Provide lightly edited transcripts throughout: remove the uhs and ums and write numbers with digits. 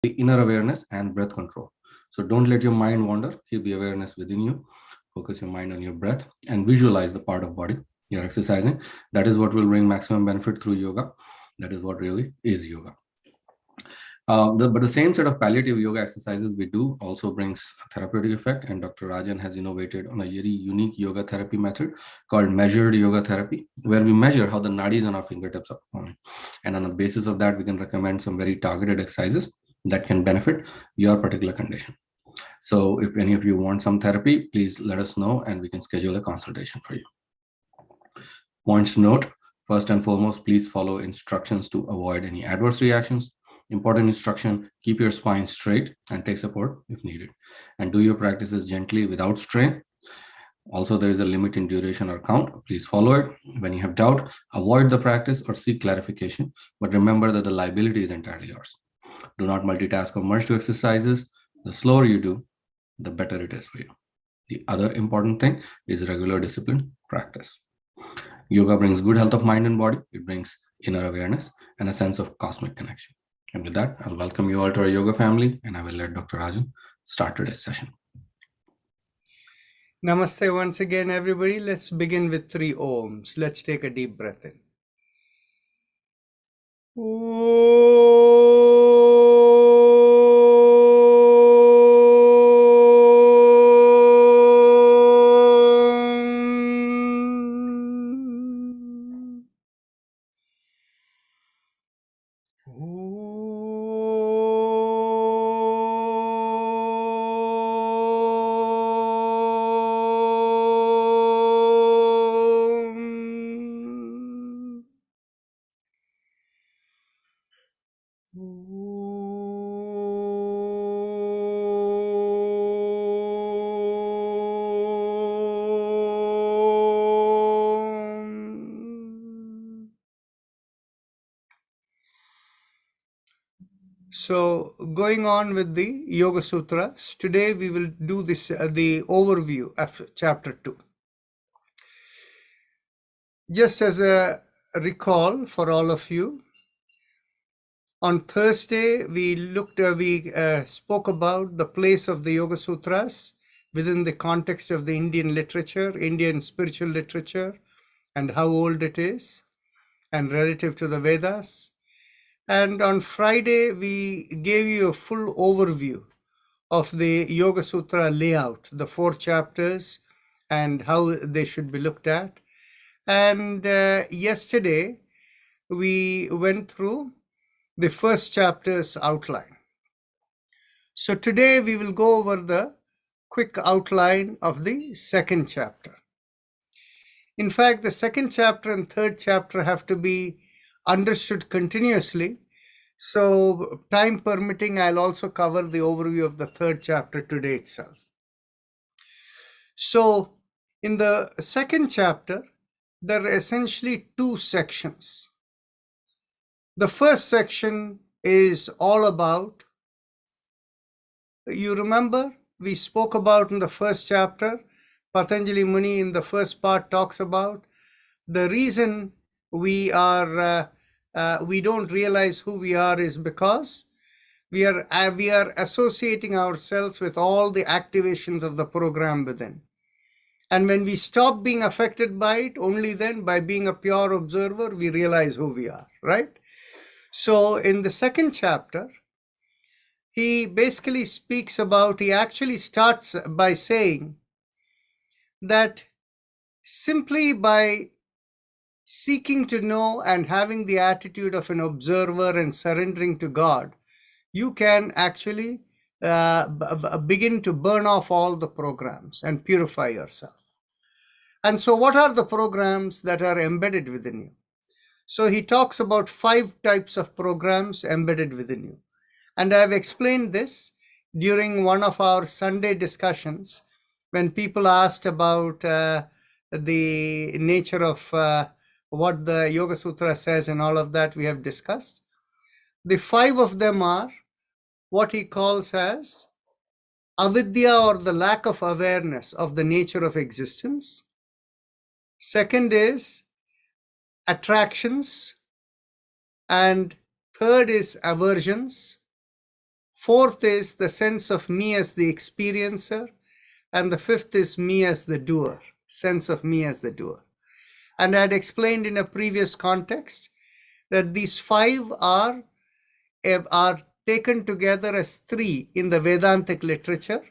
the inner awareness and breath control. So don't let your mind wander. Keep the awareness within you. Focus your mind on your breath and visualize the part of body you're exercising. That is what will bring maximum benefit through yoga. That is what really is yoga. But the same set of palliative yoga exercises we do also brings a therapeutic effect, and Dr. Rajan has innovated on a very unique yoga therapy method called measured yoga therapy, where we measure how the nadis on our fingertips are performing. And on the basis of that, we can recommend some very targeted exercises that can benefit your particular condition. So if any of you want some therapy, please let us know and we can schedule a consultation for you. Points to note: first and foremost, please follow instructions to avoid any adverse reactions. Important instruction: keep your spine straight and take support if needed. And do your practices gently without strain. Also, there is a limit in duration or count. Please follow it. When you have doubt, avoid the practice or seek clarification. But remember that the liability is entirely yours. Do not multitask or merge two exercises. The slower you do, the better it is for you. The other important thing is regular disciplined practice. Yoga brings good health of mind and body. It brings inner awareness and a sense of cosmic connection. And with that, I'll welcome you all to our yoga family, and I will let Dr. Rajan start today's session. Namaste once again, everybody. Let's begin with 3 Oms. Let's take a deep breath in. So, going on with the Yoga Sutras, today we will do this the overview of chapter 2. Just as a recall for all of you, on Thursday we spoke about the place of the Yoga Sutras within the context of the Indian literature, Indian spiritual literature, and how old it is, and relative to the Vedas. And on Friday, we gave you a full overview of the Yoga Sutra layout, the 4 chapters, and how they should be looked at. And yesterday, we went through the first chapter's outline. So today, we will go over the quick outline of the second chapter. In fact, the second chapter and third chapter have to be understood continuously. So, time permitting, I'll also cover the overview of the third chapter today itself. So, in the second chapter, there are essentially 2 sections. The first section is all about, you remember, we spoke about in the first chapter, Patanjali Muni in the first part talks about the reason we don't realize who we are is because we are associating ourselves with all the activations of the program within. And when we stop being affected by it, only then, by being a pure observer, we realize who we are, right? So in the second chapter, he basically he actually starts by saying that simply by seeking to know and having the attitude of an observer and surrendering to God, you can actually begin to burn off all the programs and purify yourself. And so what are the programs that are embedded within you? So he talks about 5 types of programs embedded within you. And I've explained this during one of our Sunday discussions when people asked about the nature of what the Yoga Sutra says and all of that we have discussed. The 5 of them are what he calls as avidya, or the lack of awareness of the nature of existence. Second is attractions. And third is aversions. Fourth is the sense of me as the experiencer. And the fifth is me as the doer, sense of me as the doer. And I had explained in a previous context that these five are taken together as three in the Vedantic literature.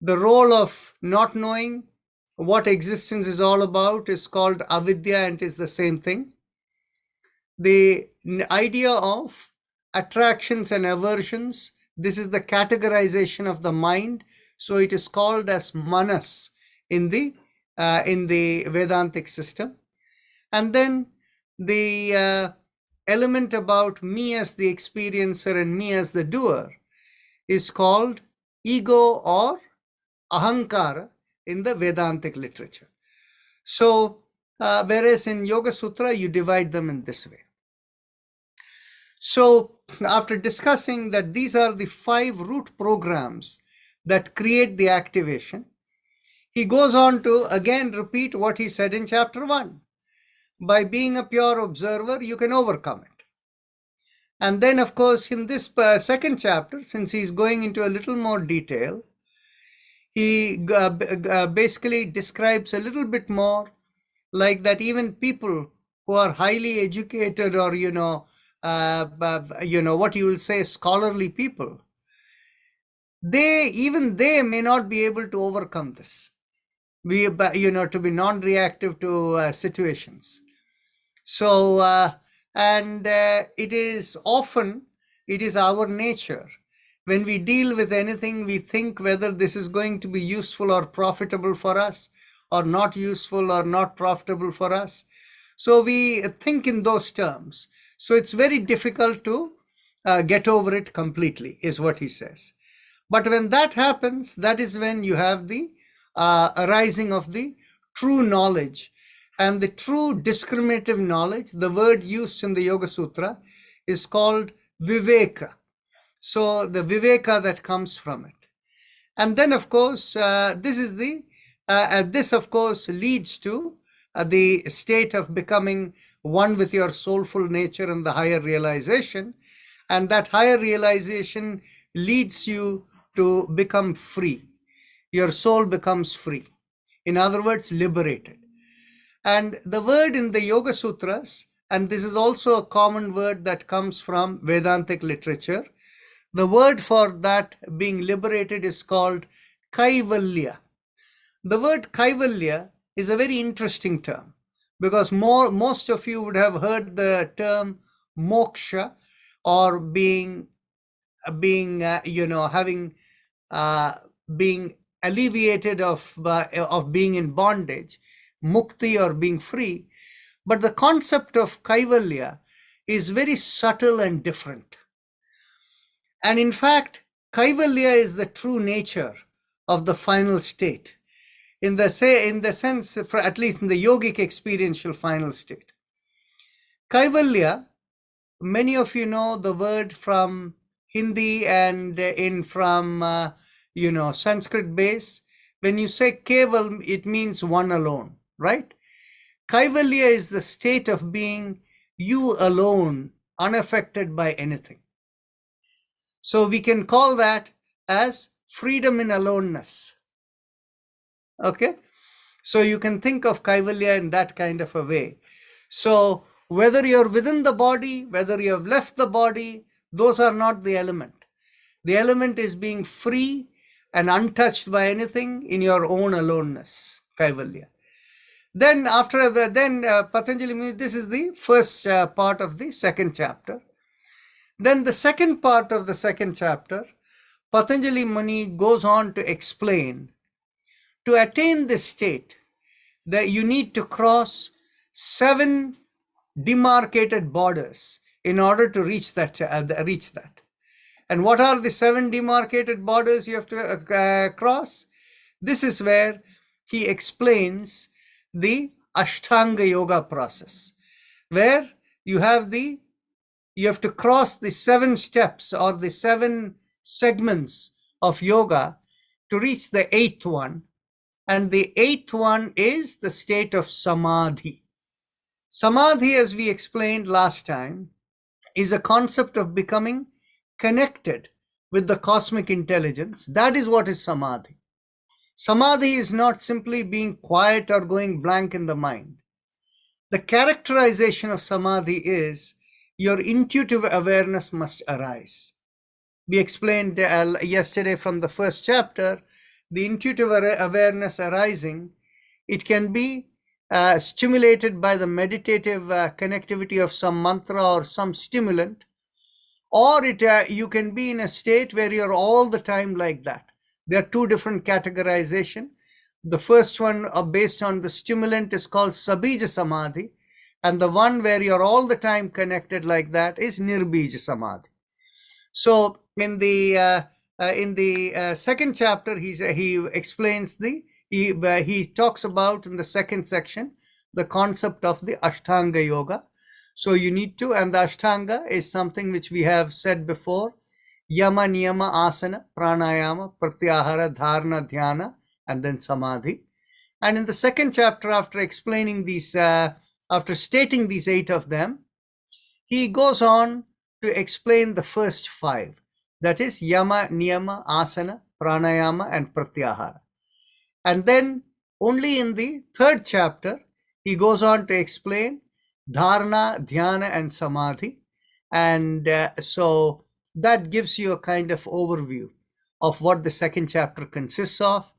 The role of not knowing what existence is all about is called avidya, and is the same thing. The idea of attractions and aversions, this is the categorization of the mind, so it is called as manas in the Vedantic system. And then the element about me as the experiencer and me as the doer is called ego or ahankara in the Vedantic literature. So whereas in Yoga Sutra you divide them in this way. So after discussing that these are the 5 root programs that create the activation, he goes on to again repeat what he said in chapter 1. By being a pure observer, you can overcome it. And then, of course, in this second chapter, since he's going into a little more detail, he basically describes a little bit more, like that even people who are highly educated or, what you will say, scholarly people, they may not be able to overcome this. To be non-reactive to situations. So, it is our nature. When we deal with anything, we think whether this is going to be useful or profitable for us, or not useful or not profitable for us. So we think in those terms. So it's very difficult to get over it completely, is what he says. But when that happens, that is when you have the arising of the true knowledge. And the true discriminative knowledge, the word used in the Yoga Sutra, is called viveka. So the viveka that comes from it. And then, of course, this of course leads to the state of becoming one with your soulful nature and the higher realization. And that higher realization leads you to become free. Your soul becomes free. In other words, liberated. And the word in the Yoga Sutras, and this is also a common word that comes from Vedantic literature, the word for that being liberated is called kaivalya. The word kaivalya is a very interesting term, because most of you would have heard the term moksha, or being being alleviated of being in bondage, mukti, or being free. But the concept of kaivalya is very subtle and different. And in fact, kaivalya is the true nature of the final state, in the sense, for at least in the yogic experiential final state. Kaivalya, many of you know the word from Hindi and from Sanskrit base. When you say keval, it means one alone, right? Kaivalya is the state of being you alone, unaffected by anything. So we can call that as freedom in aloneness. Okay? So you can think of kaivalya in that kind of a way. So whether you're within the body, whether you have left the body, those are not the element. The element is being free and untouched by anything in your own aloneness, kaivalya. Then Patanjali, this is the first part of the second chapter. Then the second part of the second chapter, Patanjali Muni goes on to explain, to attain this state, that you need to cross 7 demarcated borders in order to reach that. And what are the 7 demarcated borders you have to cross? This is where he explains the Ashtanga Yoga process, where you have to cross the 7 steps or the 7 segments of yoga to reach the 8th one. And the 8th one is the state of Samadhi. Samadhi, as we explained last time, is a concept of becoming connected with the cosmic intelligence. That is what is samadhi. Samadhi is not simply being quiet or going blank in the mind. The characterization of samadhi is your intuitive awareness must arise. We explained yesterday from the first chapter, the intuitive awareness arising, it can be stimulated by the meditative connectivity of some mantra or some stimulant, or you can be in a state where you're all the time like that. There are two different categorization. The first one based on the stimulant is called sabija samadhi, and the one where you're all the time connected like that is nirbija samadhi. So in the second chapter, he explains he talks about in the second section the concept of the Ashtanga Yoga. So you need to, and the Ashtanga is something which we have said before: Yama, Niyama, Asana, Pranayama, Pratyahara, Dharana, Dhyana, and then Samadhi. And in the second chapter, after explaining these, after stating these 8 of them, he goes on to explain the first 5. That is Yama, Niyama, Asana, Pranayama, and Pratyahara. And then only in the third chapter, he goes on to explain Dharana, Dhyana, and Samadhi. And so that gives you a kind of overview of what the second chapter consists of.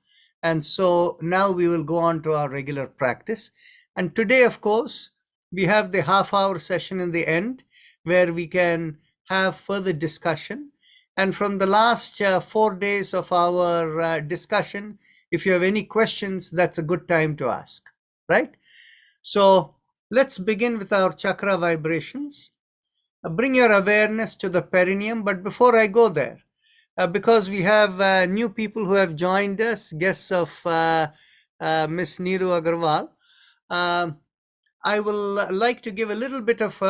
And so now we will go on to our regular practice. And today, of course, we have the half-hour session in the end where we can have further discussion. And from the last 4 days of our discussion, if you have any questions, that's a good time to ask, right? So let's begin with our chakra vibrations. Bring your awareness to the perineum. But before I go there, because we have new people who have joined us, guests of Miss Neeru Agarwal, I will like to give a little bit of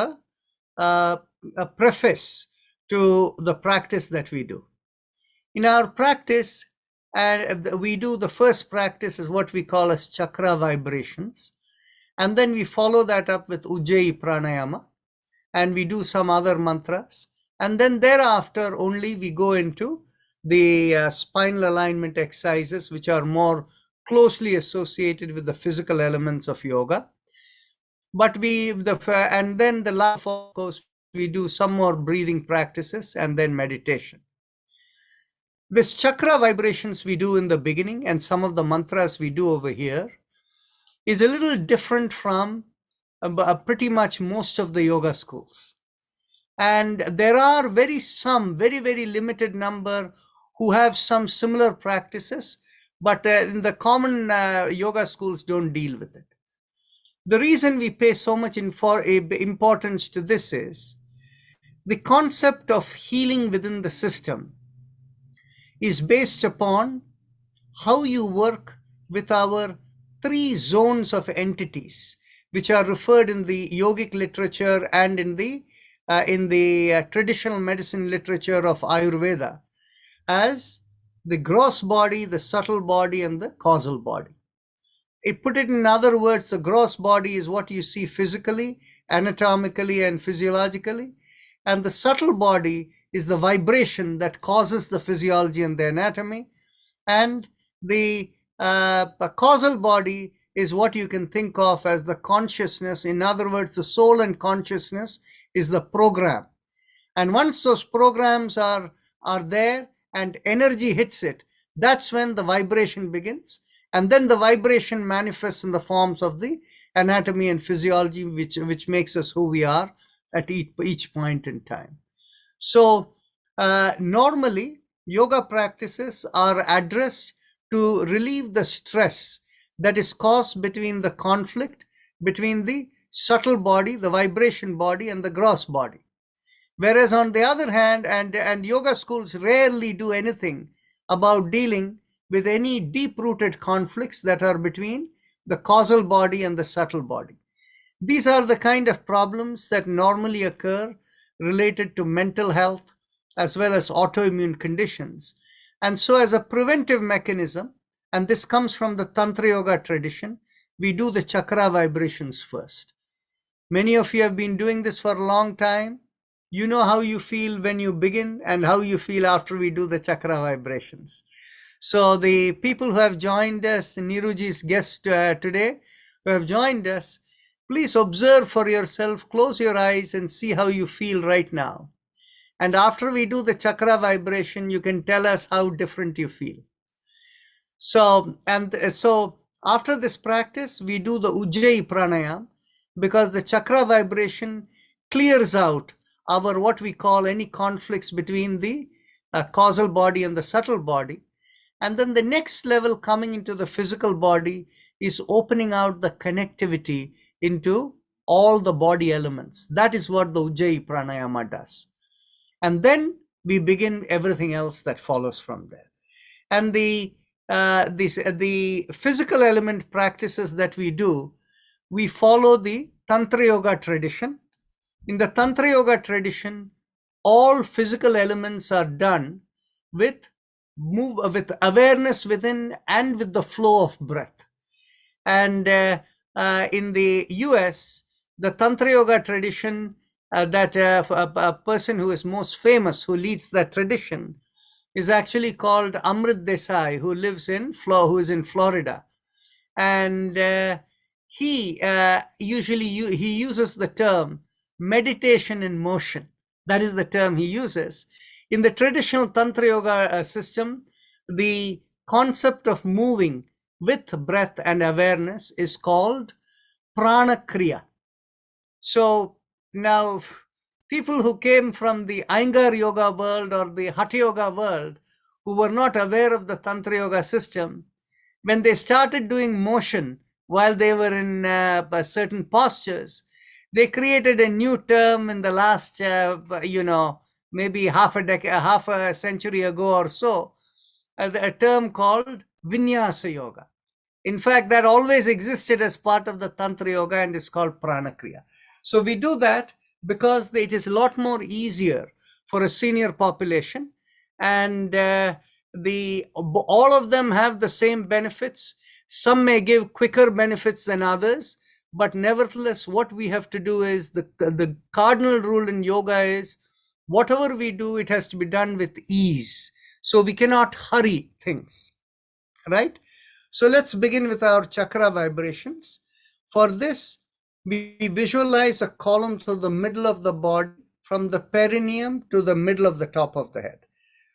a preface to the practice that we do. In our practice, and we do the first practice is what we call as chakra vibrations. And then we follow that up with Ujjayi Pranayama, and we do some other mantras. And then thereafter only we go into the spinal alignment exercises, which are more closely associated with the physical elements of yoga. But and then the last, of course, we do some more breathing practices and then meditation. This chakra vibrations we do in the beginning and some of the mantras we do over here is a little different from pretty much most of the yoga schools. And there are very limited number who have some similar practices, but in the common yoga schools don't deal with it. The reason we pay so much importance to this is the concept of healing within the system is based upon how you work with our 3 zones of entities, which are referred in the yogic literature and in the traditional medicine literature of Ayurveda as the gross body, the subtle body, and the causal body. Put it in other words, the gross body is what you see physically, anatomically, and physiologically. And the subtle body is the vibration that causes the physiology and the anatomy. And the causal body is what you can think of as the consciousness. In other words, the soul and consciousness is the program. And once those programs are there and energy hits it, that's when the vibration begins. And then the vibration manifests in the forms of the anatomy and physiology, which makes us who we are at each point in time. So normally, yoga practices are addressed to relieve the stress that is caused between the conflict between the subtle body, the vibration body, and the gross body. Whereas on the other hand, and yoga schools rarely do anything about dealing with any deep-rooted conflicts that are between the causal body and the subtle body. These are the kind of problems that normally occur related to mental health as well as autoimmune conditions. And so as a preventive mechanism, and this comes from the Tantra Yoga tradition, we do the chakra vibrations first. Many of you have been doing this for a long time. You know how you feel when you begin and how you feel after we do the chakra vibrations. So the people who have joined us, Niruji's guest today, who have joined us, please observe for yourself, close your eyes and see how you feel right now. And after we do the chakra vibration, you can tell us how different you feel. So after this practice, we do the Ujjayi Pranayama, because the chakra vibration clears out our what we call any conflicts between the causal body and the subtle body. And then the next level coming into the physical body is opening out the connectivity into all the body elements. That is what the Ujjayi Pranayama does. And then we begin everything else that follows from there. And the physical element practices that we do, we follow the Tantra Yoga tradition. In the Tantra Yoga tradition, all physical elements are done with awareness within and with the flow of breath. And in the US, the Tantra Yoga tradition, that a person who is most famous, who leads that tradition, is actually called Amrit Desai, who is in Florida. And he uses the term meditation in motion. That is the term he uses. In the traditional Tantra Yoga system, the concept of moving with breath and awareness is called prana kriya. So now, people who came from the Iyengar Yoga world or the Hatha Yoga world, who were not aware of the Tantra Yoga system, when they started doing motion while they were in certain postures, they created a new term in the last, maybe half a century ago or so, a term called Vinyasa Yoga. In fact, that always existed as part of the Tantra Yoga and is called Prana Kriya. So we do that because it is a lot more easier for a senior population, and all of them have the same benefits. Some may give quicker benefits than others, but nevertheless, what we have to do is the cardinal rule in yoga is whatever we do, it has to be done with ease. So we cannot hurry things, right? So let's begin with our chakra vibrations. For this, we visualize a column through the middle of the body, from the perineum to the middle of the top of the head.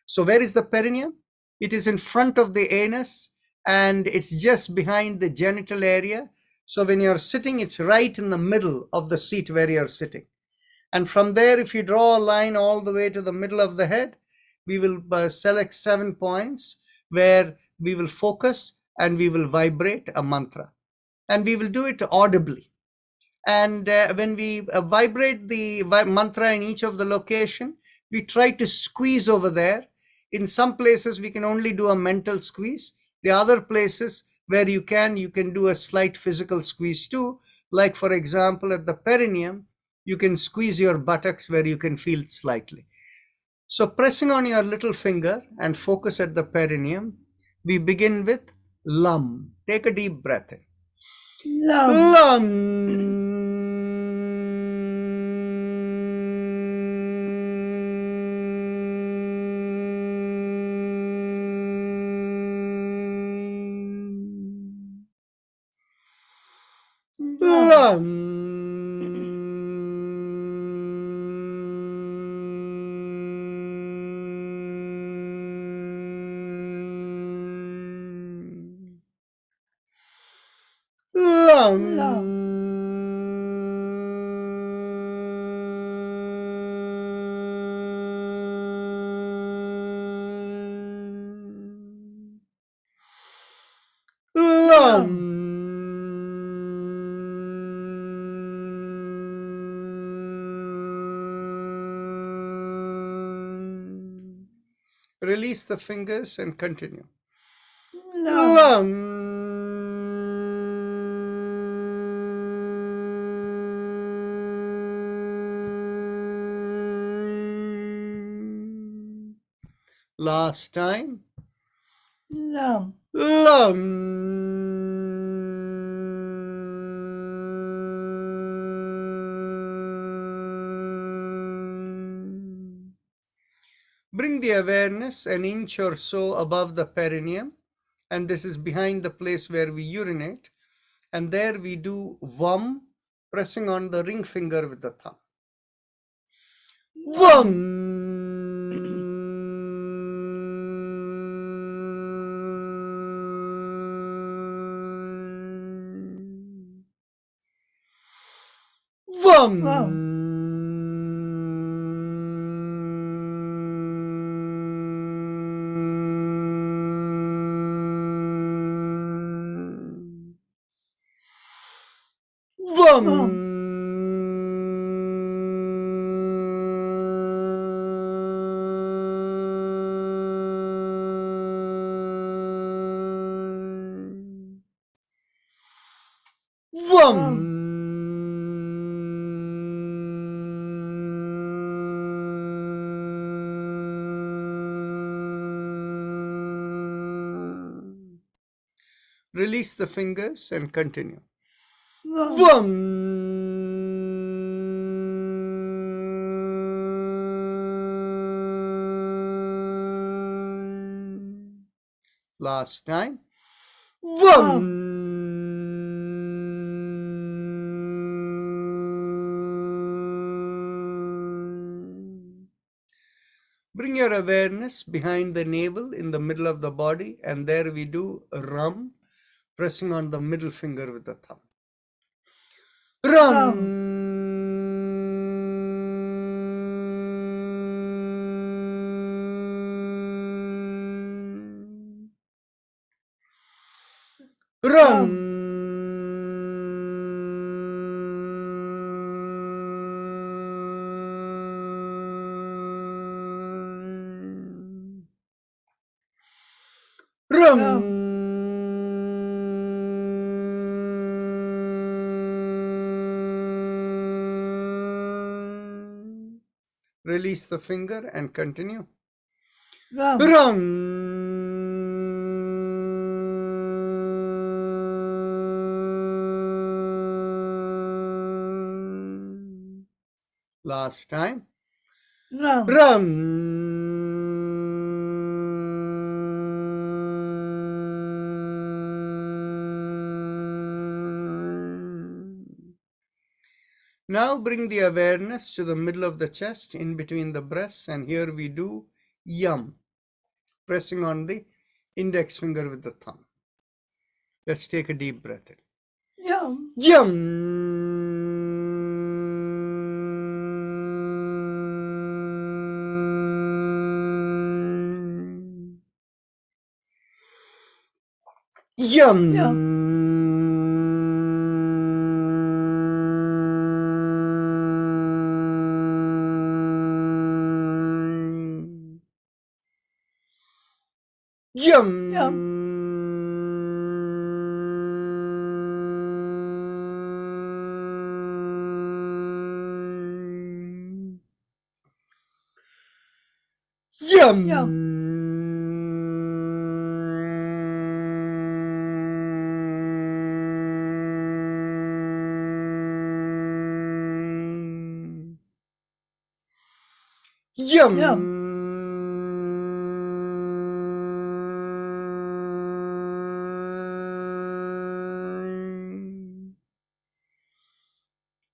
So where is the perineum? It is in front of the anus, and it's just behind the genital area. So when you're sitting, it's right in the middle of the seat where you're sitting. And from there, if you draw a line all the way to the middle of the head, we will select 7 points where we will focus and we will vibrate a mantra. And we will do it audibly. And when we vibrate the mantra in each of the location, we try to squeeze over there. In some places, we can only do a mental squeeze. The other places where you can do a slight physical squeeze too. Like, for example, at the perineum, you can squeeze your buttocks where you can feel it slightly. So pressing on your little finger and focus at the perineum, we begin with Lam. Take a deep breath in. Lam. Release the fingers and continue. Last time. Lam. Bring the awareness an inch or so above the perineum, and this is behind the place where we urinate, and there we do Vam, pressing on the ring finger with the thumb. Vam. Vam. Vam. Vam. Release the fingers and continue. Vam. Last time. Vam. Bring your awareness behind the navel in the middle of the body, and there we do Ram, pressing on the middle finger with the thumb. Ram. Ram. Ram. Release the finger and continue. Ram. Last time. Ram. Now bring the awareness to the middle of the chest, in between the breasts, and here we do Yam, pressing on the index finger with the thumb. Let's take a deep breath in. Yam. Yam. Yam. Yum. Yum. Yum. Yum. Yum. Yum.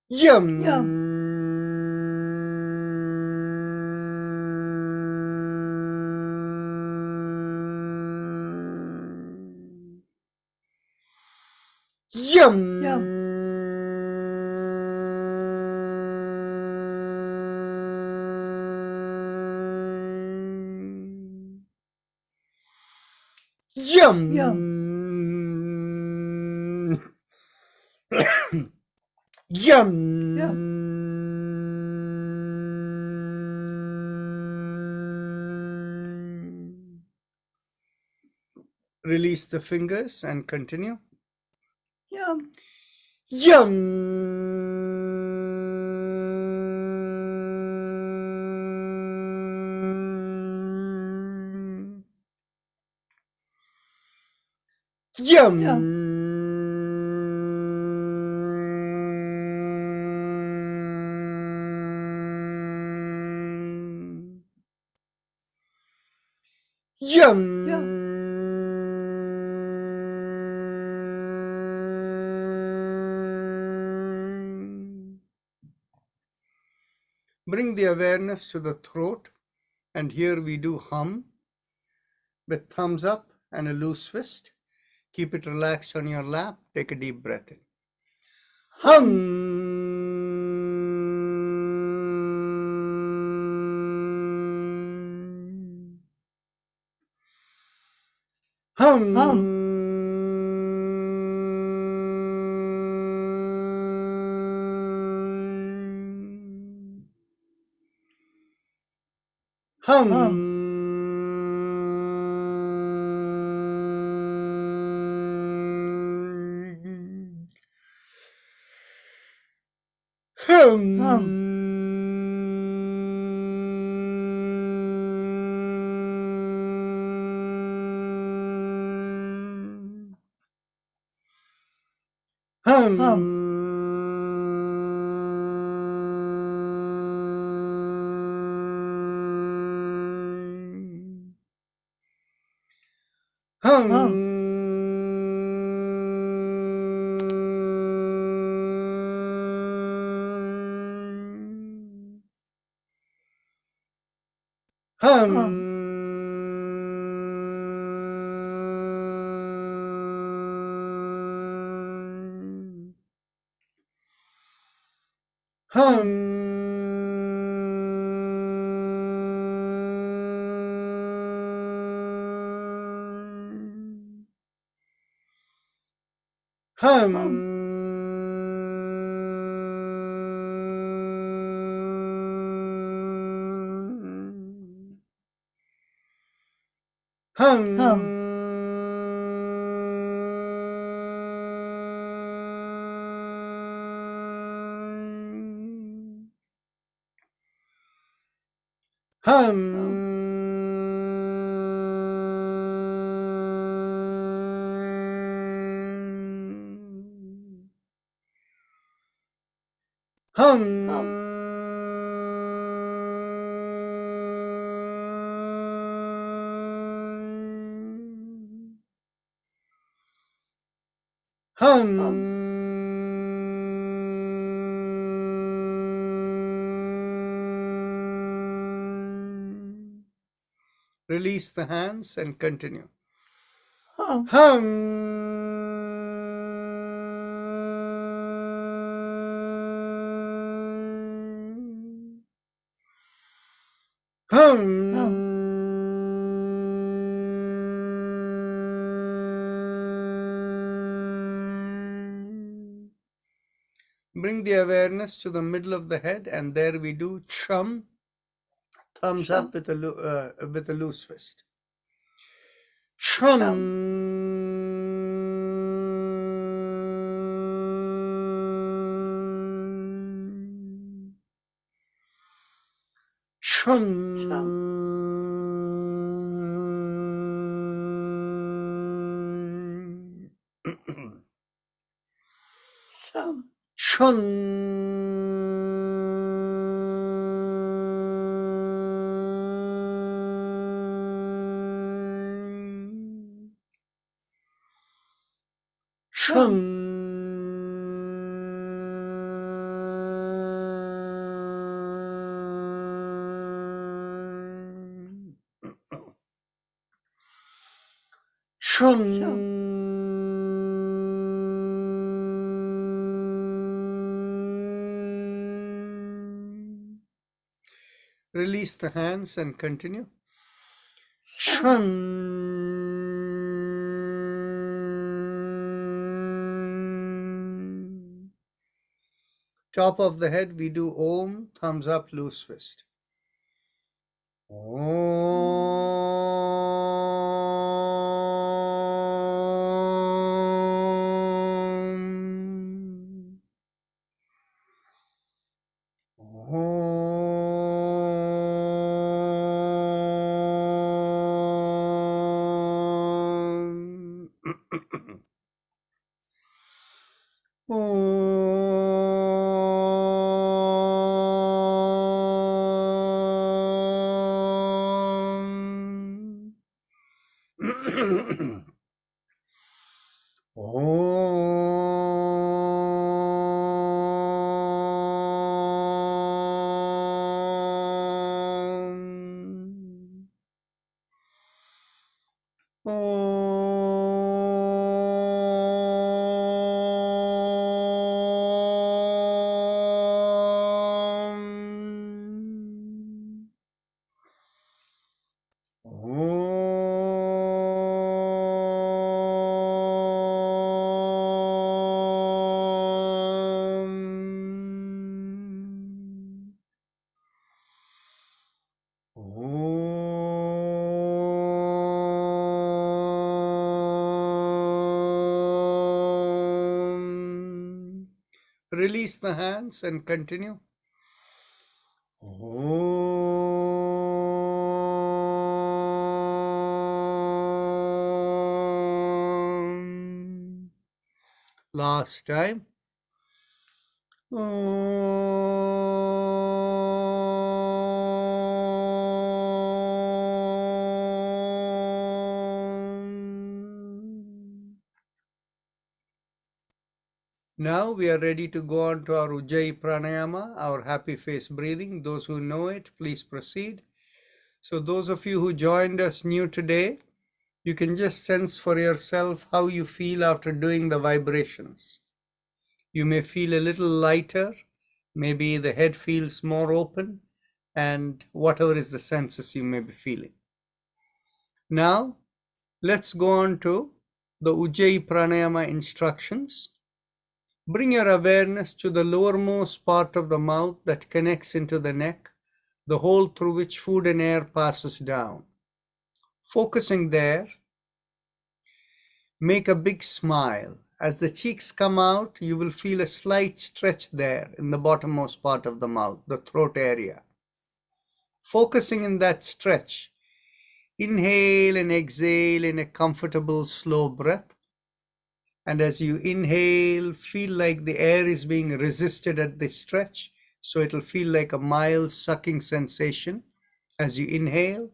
Yum. Yum. Yum. Yum. Yum. Yum. Yum. Yum. Release the fingers and continue. Yum. Yum. Yum. Yum. Yum. Bring the awareness to the throat, and here we do hum with thumbs up and a loose fist. Keep it relaxed on your lap. Take a deep breath in. Hum. Hum. Hum. Hum. Hum. Hum. Hum. Hum. Hum. Release the hands and continue. Hum. Hum. Bring the awareness to the middle of the head, and there we do chum, thumbs up with a loose fist. Chum. Chum. Chum. Chum. Chum. Release the hands and continue. Chum. Top of the head, we do Om, thumbs up, loose fist. Om. Release the hands and continue. Last time. Now we are ready to go on to our Ujjayi Pranayama, our happy face breathing. Those who know it, please proceed. So those of you who joined us new today, you can just sense for yourself how you feel after doing the vibrations. You may feel a little lighter, maybe the head feels more open, and whatever is the senses you may be feeling. Now, let's go on to the Ujjayi Pranayama instructions. Bring your awareness to the lowermost part of the mouth that connects into the neck, the hole through which food and air passes down. Focusing there, make a big smile. As the cheeks come out, you will feel a slight stretch there in the bottommost part of the mouth, the throat area. Focusing in that stretch, inhale and exhale in a comfortable, slow breath. And as you inhale, feel like the air is being resisted at this stretch. So it'll feel like a mild sucking sensation as you inhale.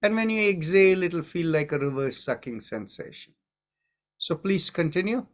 And when you exhale, it'll feel like a reverse sucking sensation. So please continue.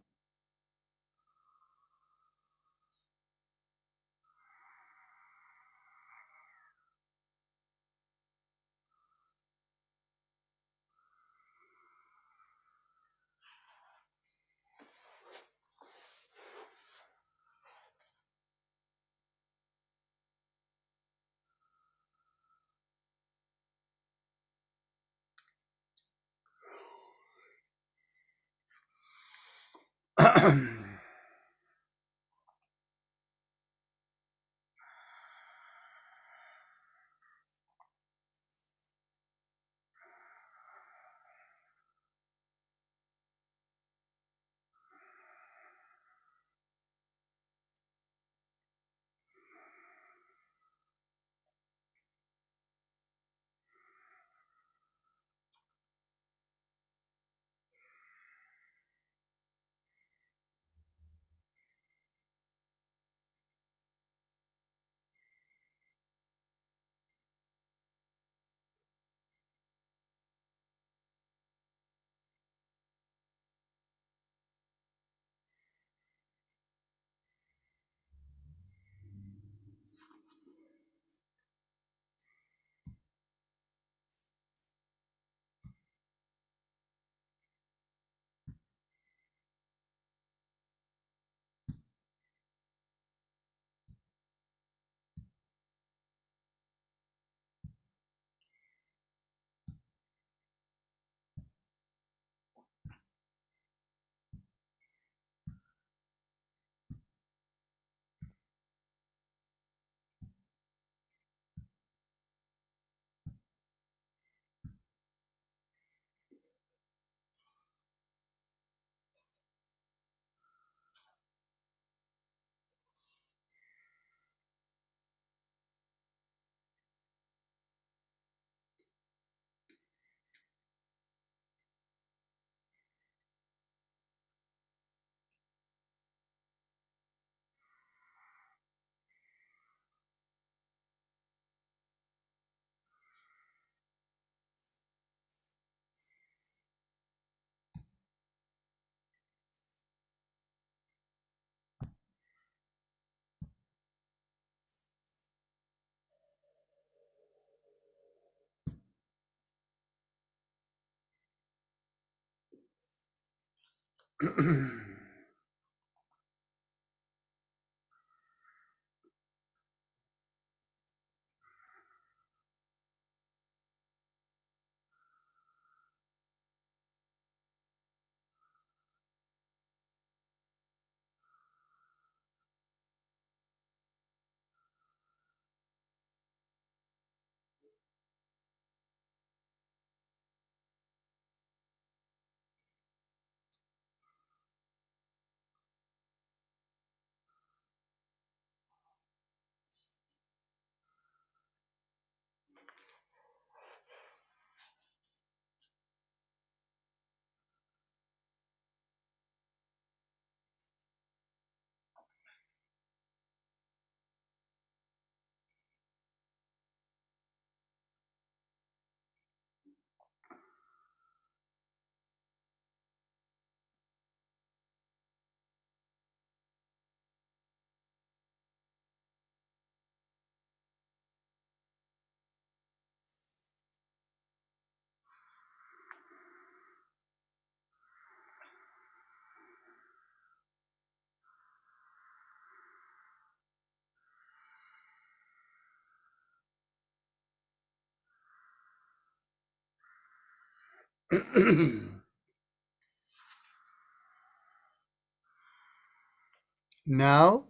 Now,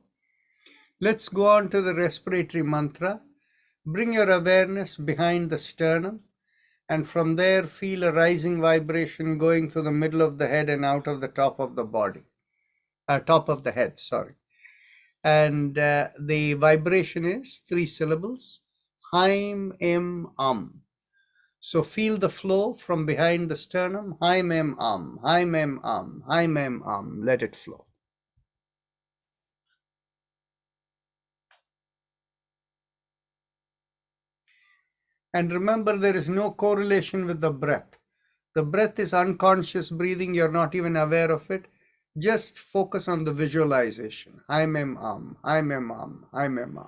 let's go on to the respiratory mantra. Bring your awareness behind the sternum, and from there feel a rising vibration going through the middle of the head and out of the top of the body. Top of the head, sorry. And the vibration is 3 syllables, Haim, Em, So feel the flow from behind the sternum, Haim, Em, Haim, Em, Haim, Em, Let it flow. And remember, there is no correlation with the breath. The breath is unconscious breathing. You're not even aware of it. Just focus on the visualization. Haim, Em, Haim, Em, Haim, Em,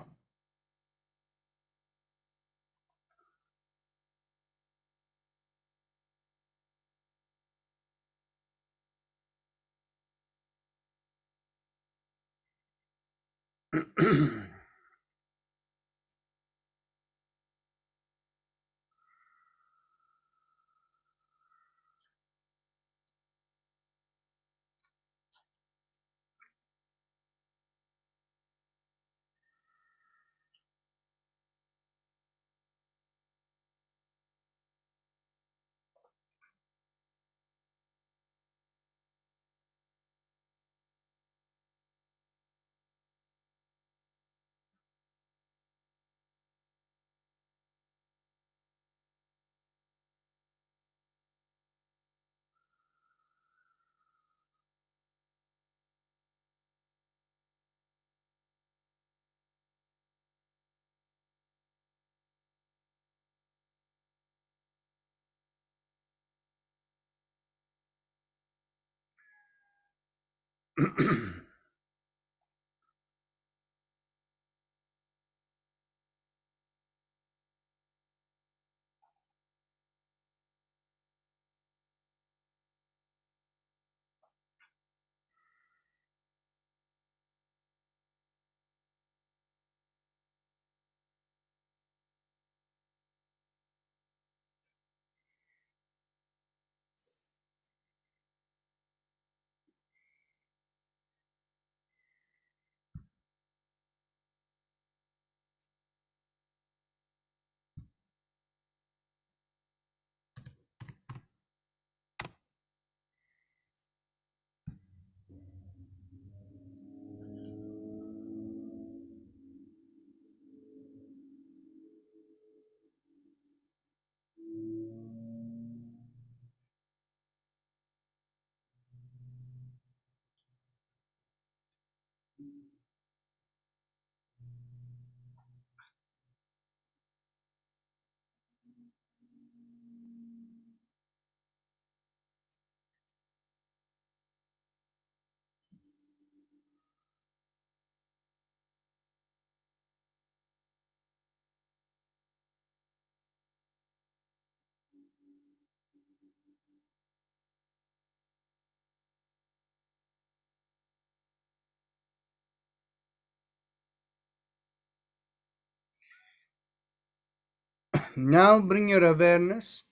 Now bring your awareness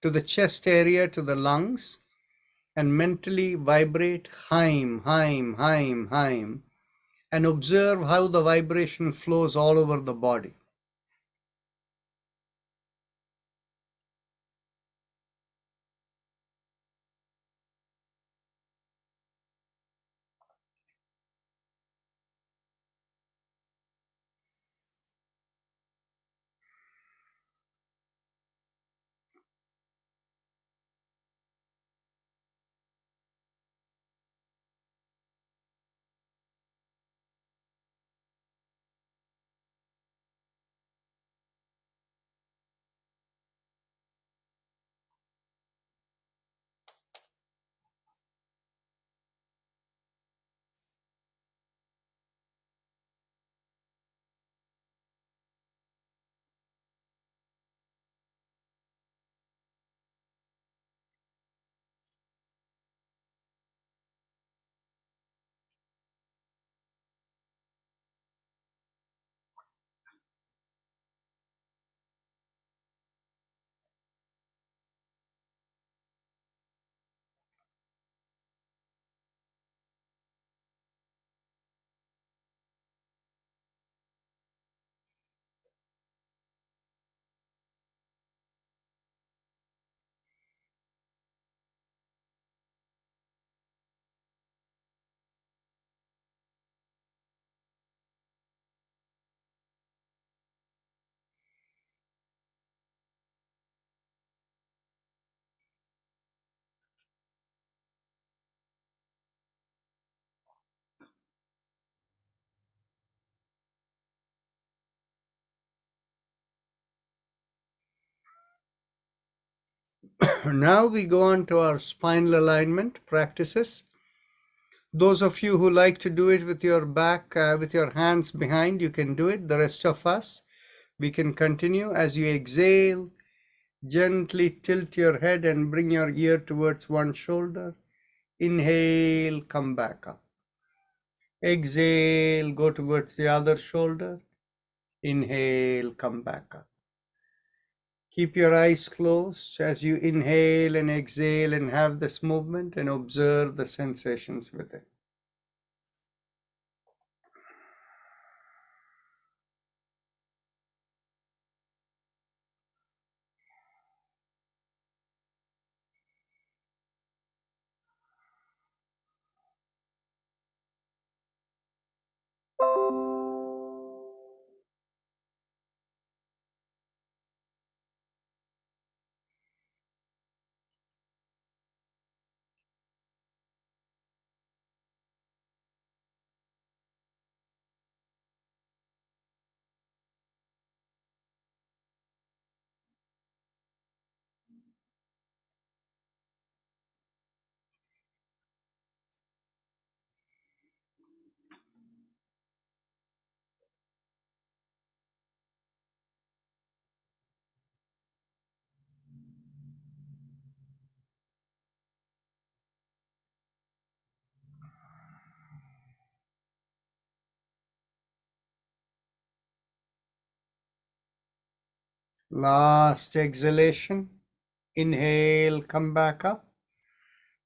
to the chest area, to the lungs, and mentally vibrate Haim, Haim, Haim, Haim, and observe how the vibration flows all over the body. Now we go on to our spinal alignment practices. Those of you who like to do it with your back, with your hands behind, you can do it. The rest of us, we can continue. As you exhale, gently tilt your head and bring your ear towards one shoulder. Inhale, come back up. Exhale, go towards the other shoulder. Inhale, come back up. Keep your eyes closed as you inhale and exhale and have this movement, and observe the sensations with it. Last exhalation. Inhale, come back up.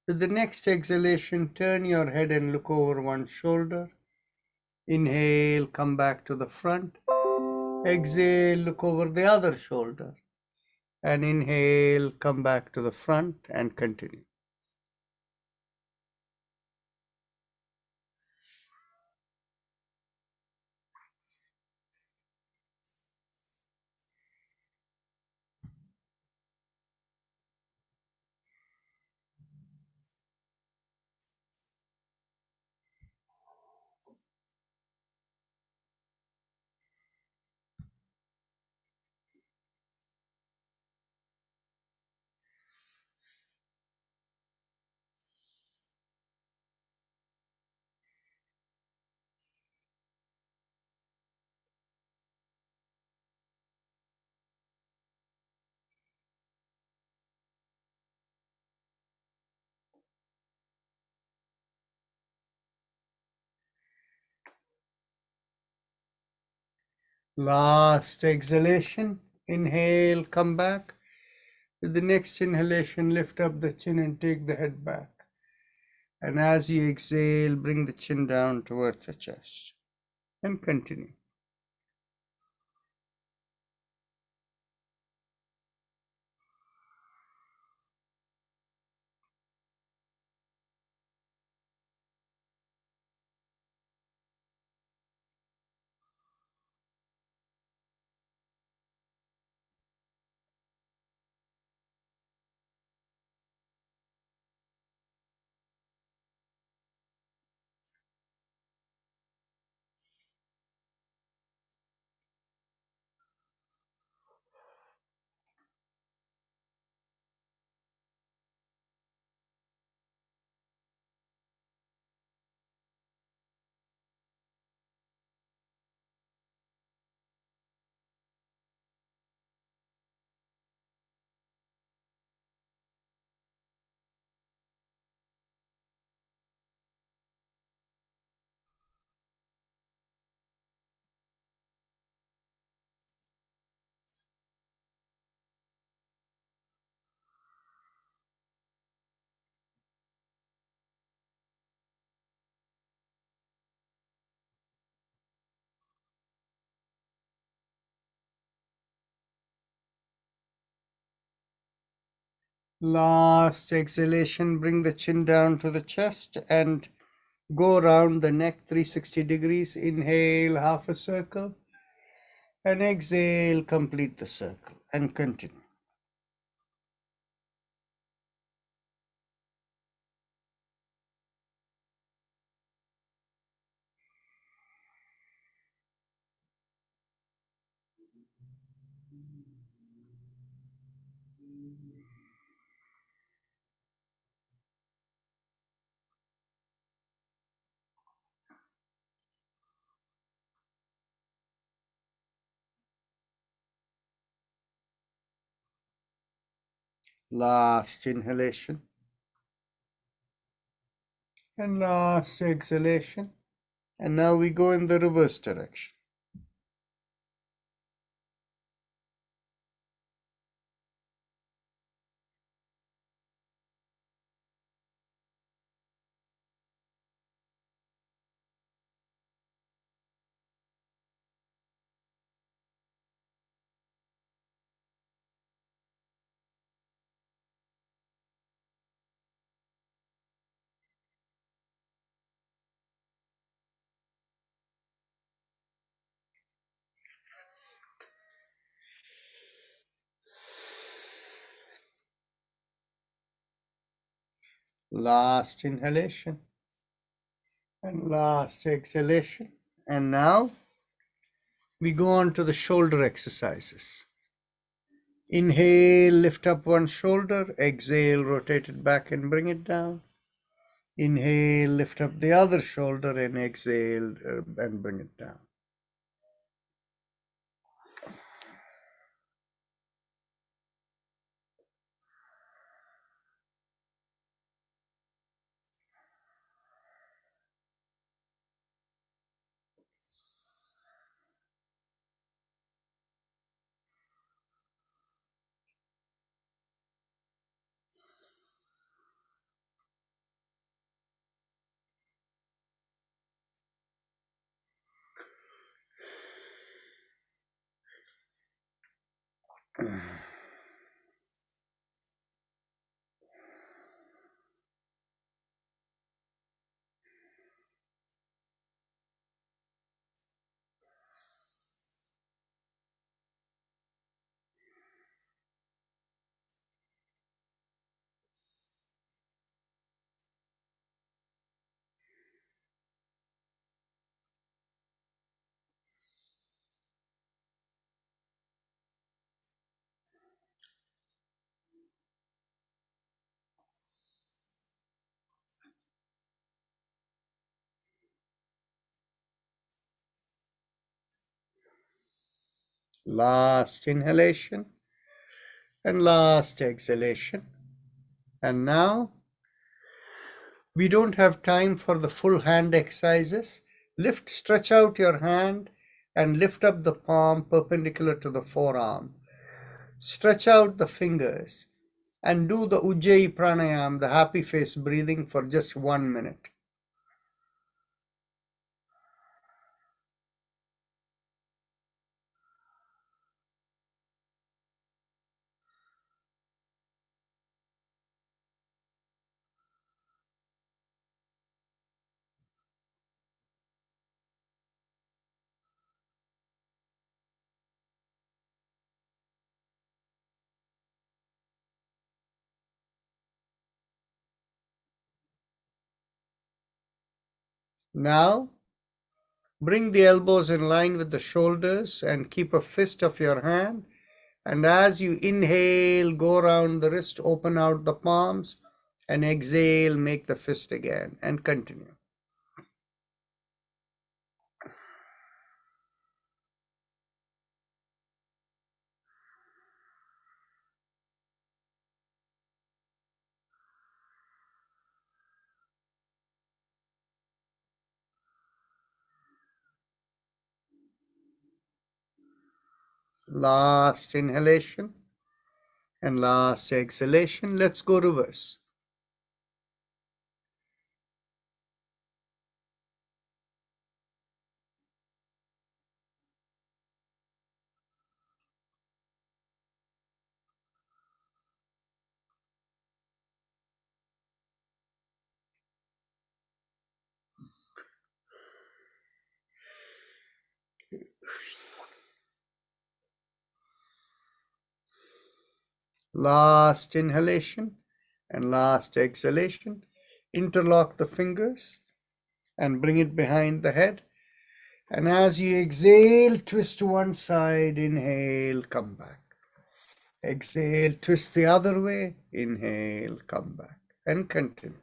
With the next exhalation, turn your head and look over one shoulder. Inhale, come back to the front. Exhale, look over the other shoulder. And inhale, come back to the front and continue. Last exhalation. Inhale, come back. With the next inhalation, lift up the chin and take the head back. And as you exhale, bring the chin down towards the chest. And continue. Last exhalation, bring the chin down to the chest and go around the neck 360 degrees. Inhale, half a circle. And exhale, complete the circle. And continue. Last inhalation. And last exhalation. And now we go in the reverse direction. Last inhalation. And last exhalation. And now we go on to the shoulder exercises. Inhale, lift up one shoulder. Exhale, rotate it back and bring it down. Inhale, lift up the other shoulder and exhale and bring it down. Last inhalation and last exhalation. And now we don't have time for the full hand exercises. Stretch out your hand and lift up the palm perpendicular to the forearm. Stretch out the fingers and do the Ujjayi Pranayama, the happy face breathing, for just 1 minute. Now, bring the elbows in line with the shoulders and keep a fist of your hand. And as you inhale, go around the wrist, open out the palms, and exhale, make the fist again, and continue. Last inhalation and last exhalation. Let's go reverse. Last inhalation and last exhalation. Interlock the fingers and bring it behind the head. And as you exhale, twist to one side, inhale, come back. Exhale, twist the other way, inhale, come back, and continue.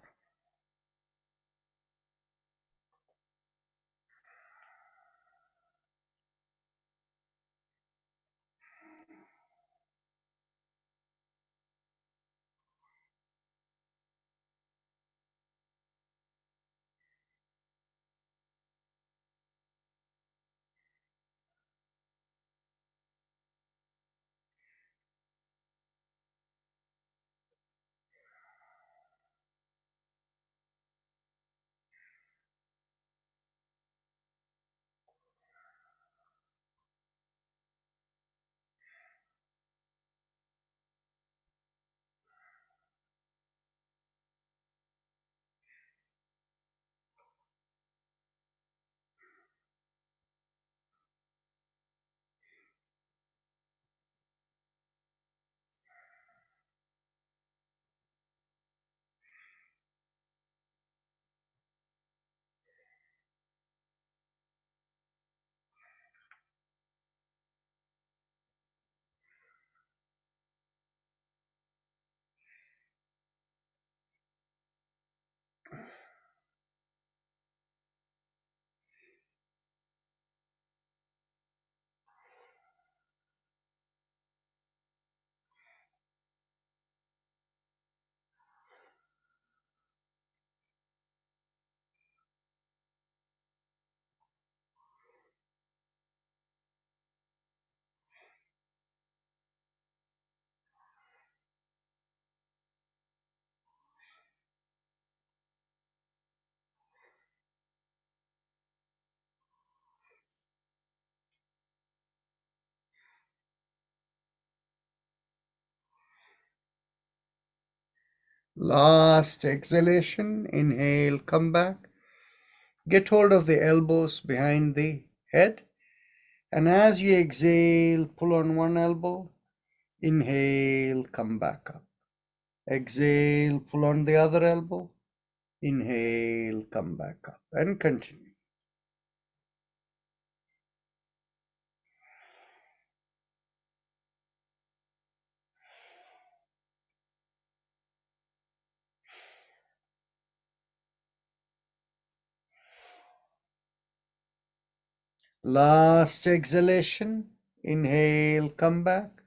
Last exhalation, inhale, come back. Get hold of the elbows behind the head. And as you exhale, pull on one elbow. Inhale, come back up. Exhale, pull on the other elbow. Inhale, come back up, and continue. Last exhalation, inhale, come back.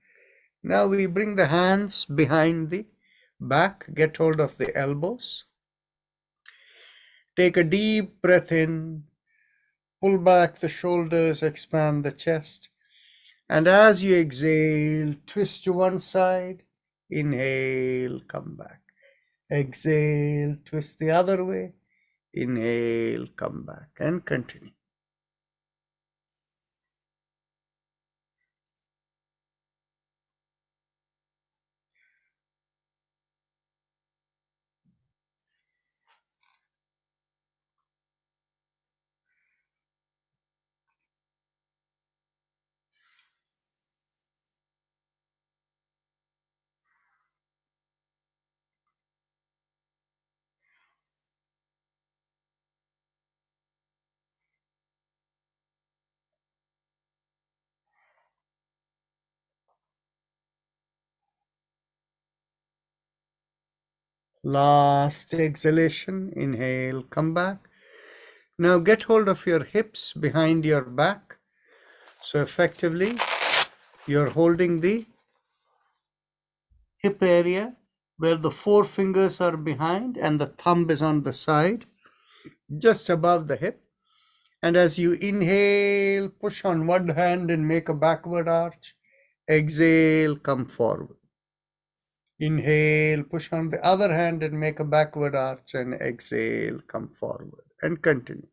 Now we bring the hands behind the back, get hold of the elbows. Take a deep breath in, pull back the shoulders, expand the chest. And as you exhale, twist to one side. Inhale, come back. Exhale, twist the other way. Inhale, come back, and continue. Last exhalation, inhale, come back. Now get hold of your hips behind your back. So effectively, you're holding the hip area where the four fingers are behind and the thumb is on the side, just above the hip. And as you inhale, push on one hand and make a backward arch. Exhale, come forward. Inhale, push on the other hand and make a backward arch, and exhale, come forward, and continue.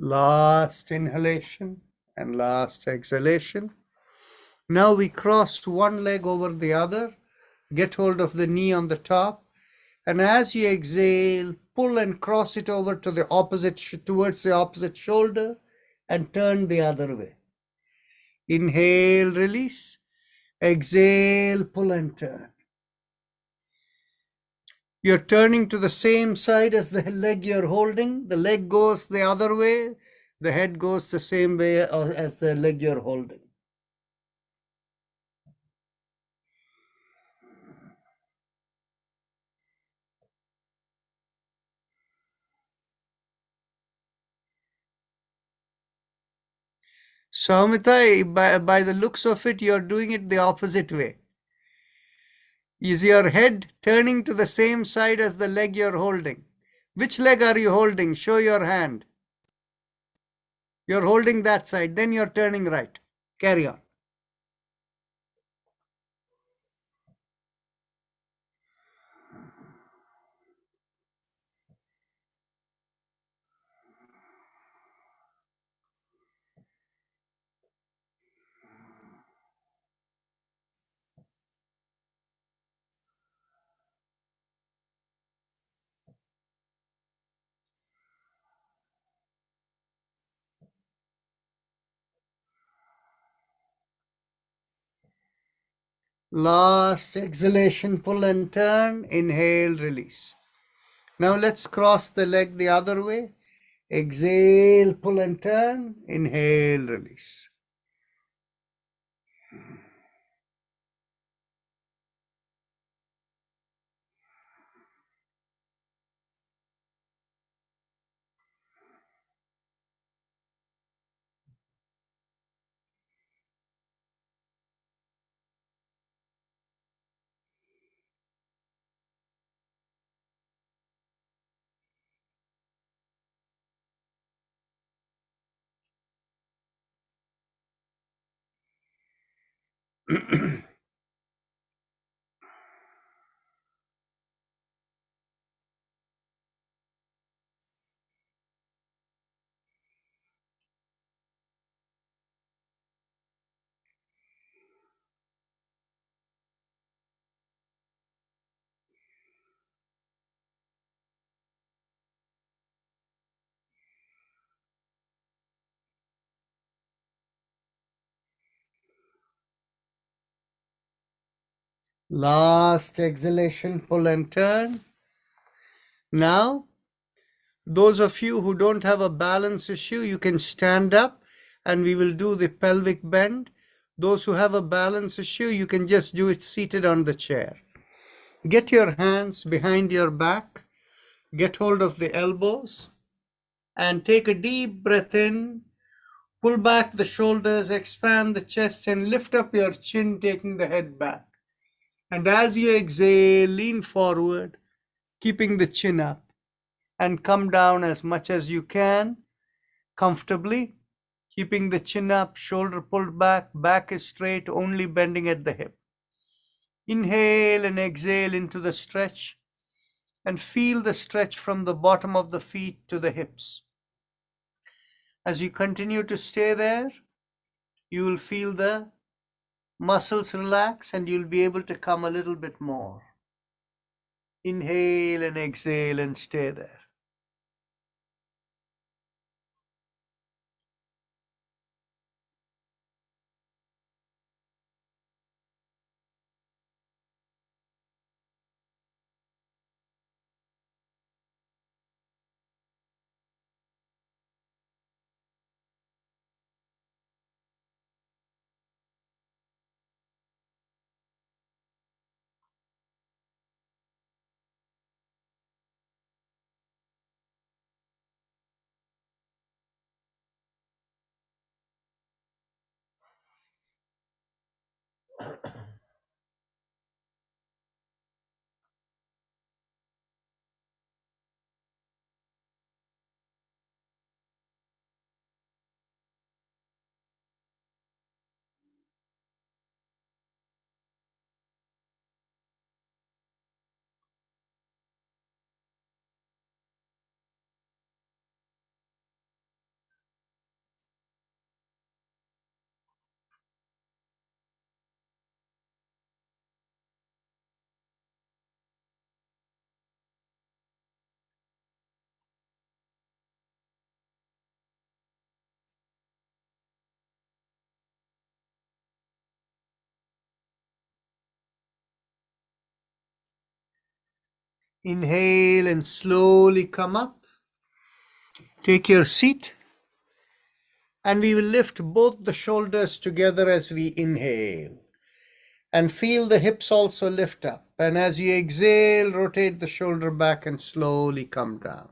Last inhalation and last exhalation. Now we cross one leg over the other. Get hold of the knee on the top. And as you exhale, pull and cross it over to the towards the opposite shoulder and turn the other way. Inhale, release. Exhale, pull and turn. You're turning to the same side as the leg you're holding. The leg goes the other way. The head goes the same way as the leg you're holding. So, Amita, by the looks of it, you're doing it the opposite way. Is your head turning to the same side as the leg you're holding? Which leg are you holding? Show your hand. You're holding that side, then you're turning right. Carry on. Last exhalation, pull and turn. Inhale, release. Now let's cross the leg the other way. Exhale, pull and turn. Inhale, release. Last exhalation, pull and turn. Now, those of you who don't have a balance issue, you can stand up and we will do the pelvic bend. Those who have a balance issue, you can just do it seated on the chair. Get your hands behind your back, get hold of the elbows, and take a deep breath in. Pull back the shoulders, expand the chest, and lift up your chin, taking the head back. And as you exhale, lean forward, keeping the chin up, and come down as much as you can, comfortably, keeping the chin up, shoulder pulled back, back is straight, only bending at the hip. Inhale and exhale into the stretch, and feel the stretch from the bottom of the feet to the hips. As you continue to stay there, you will feel the muscles relax and you'll be able to come a little bit more. Inhale and exhale and stay there. Inhale and slowly come up. Take your seat. And we will lift both the shoulders together as we inhale. And feel the hips also lift up. And as you exhale, rotate the shoulder back and slowly come down.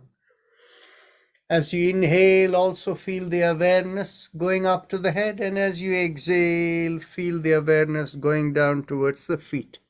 As you inhale, also feel the awareness going up to the head. And as you exhale, feel the awareness going down towards the feet.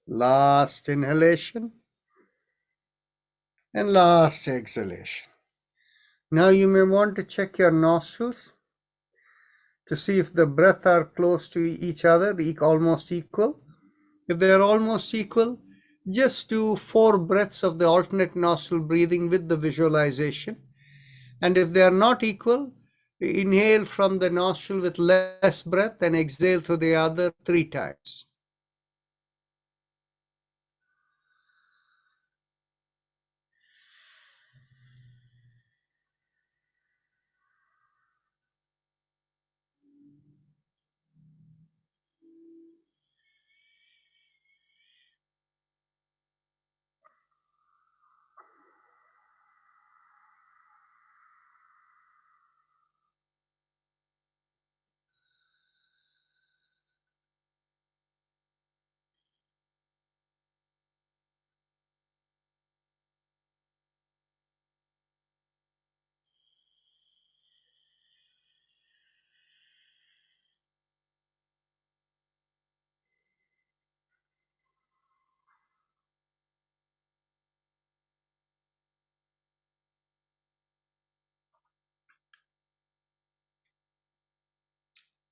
Last inhalation and last exhalation. Now you may want to check your nostrils to see if the breath are close to each other, almost equal. If they are almost equal, just do 4 breaths of the alternate nostril breathing with the visualization. And if they are not equal, Inhale from the nostril with less breath and exhale through the other 3 times.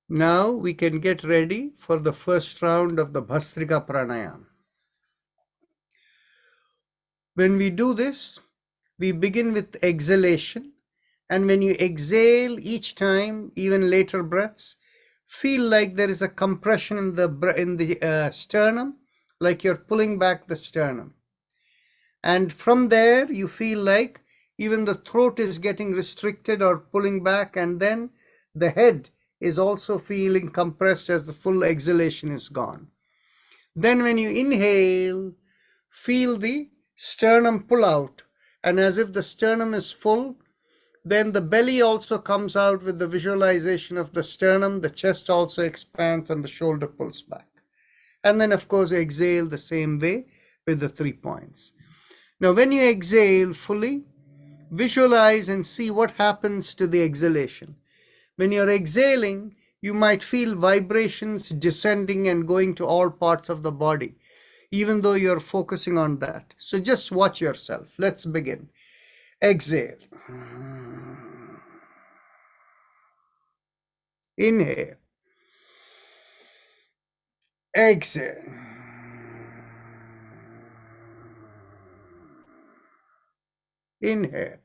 Now we can get ready for the first round of the Bhastrika Pranayama. When we do this, we begin with exhalation, and when you exhale each time, even later breaths, feel like there is a compression in the sternum, like you're pulling back the sternum. And from there, you feel like even the throat is getting restricted or pulling back, and then the head is also feeling compressed as the full exhalation is gone. Then when you inhale, feel the sternum pull out, and as if the sternum is full, then the belly also comes out with the visualization of the sternum, the chest also expands, and the shoulder pulls back. And then, of course, exhale the same way with the 3 points. Now, when you exhale fully, visualize and see what happens to the exhalation. When you're exhaling, you might feel vibrations descending and going to all parts of the body, even though you're focusing on that. So just watch yourself. Let's begin. Exhale. Inhale. Exhale. Inhale.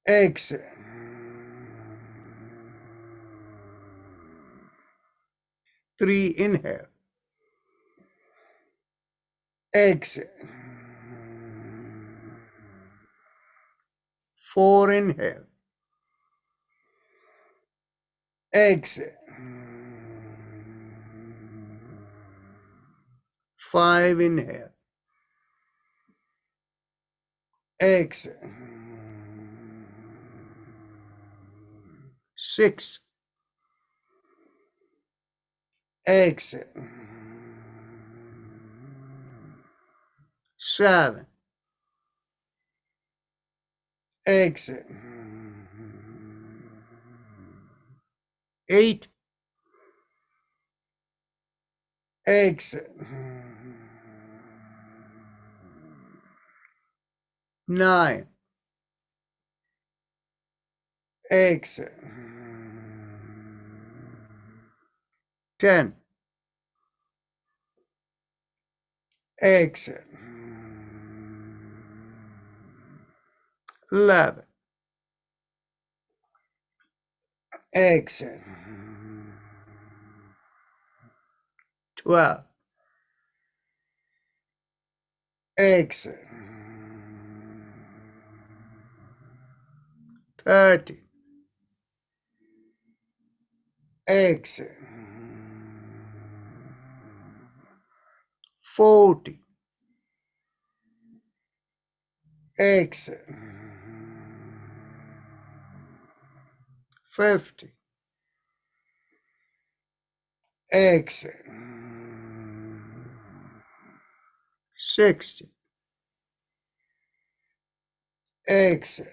Exhale. 3, inhale. Exhale. 4, inhale. Exhale. 5, inhale. Exhale. 6. Exhale. 7. Exhale. 8. Exhale. 9. Exhale. 10. Exhale. 11. Exhale. 12. Exhale. 30. Exhale. 40. Exhale. 50. Exhale. 60. Exhale.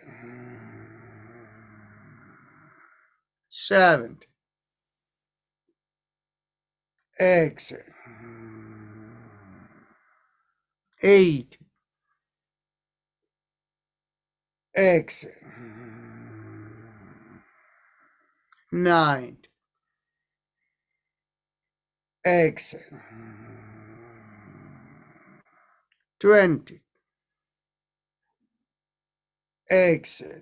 70. Exhale. 80. Exhale. 90. Exhale. 20. Exhale.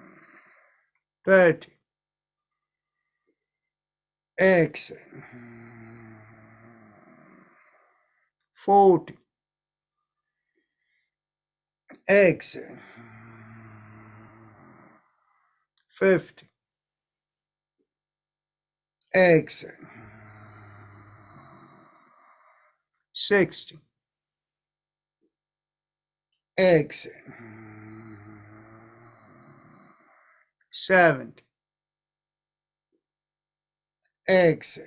30. Exhale. 40. Exhale. 50. Exhale. 60. Exhale. 70. Exhale.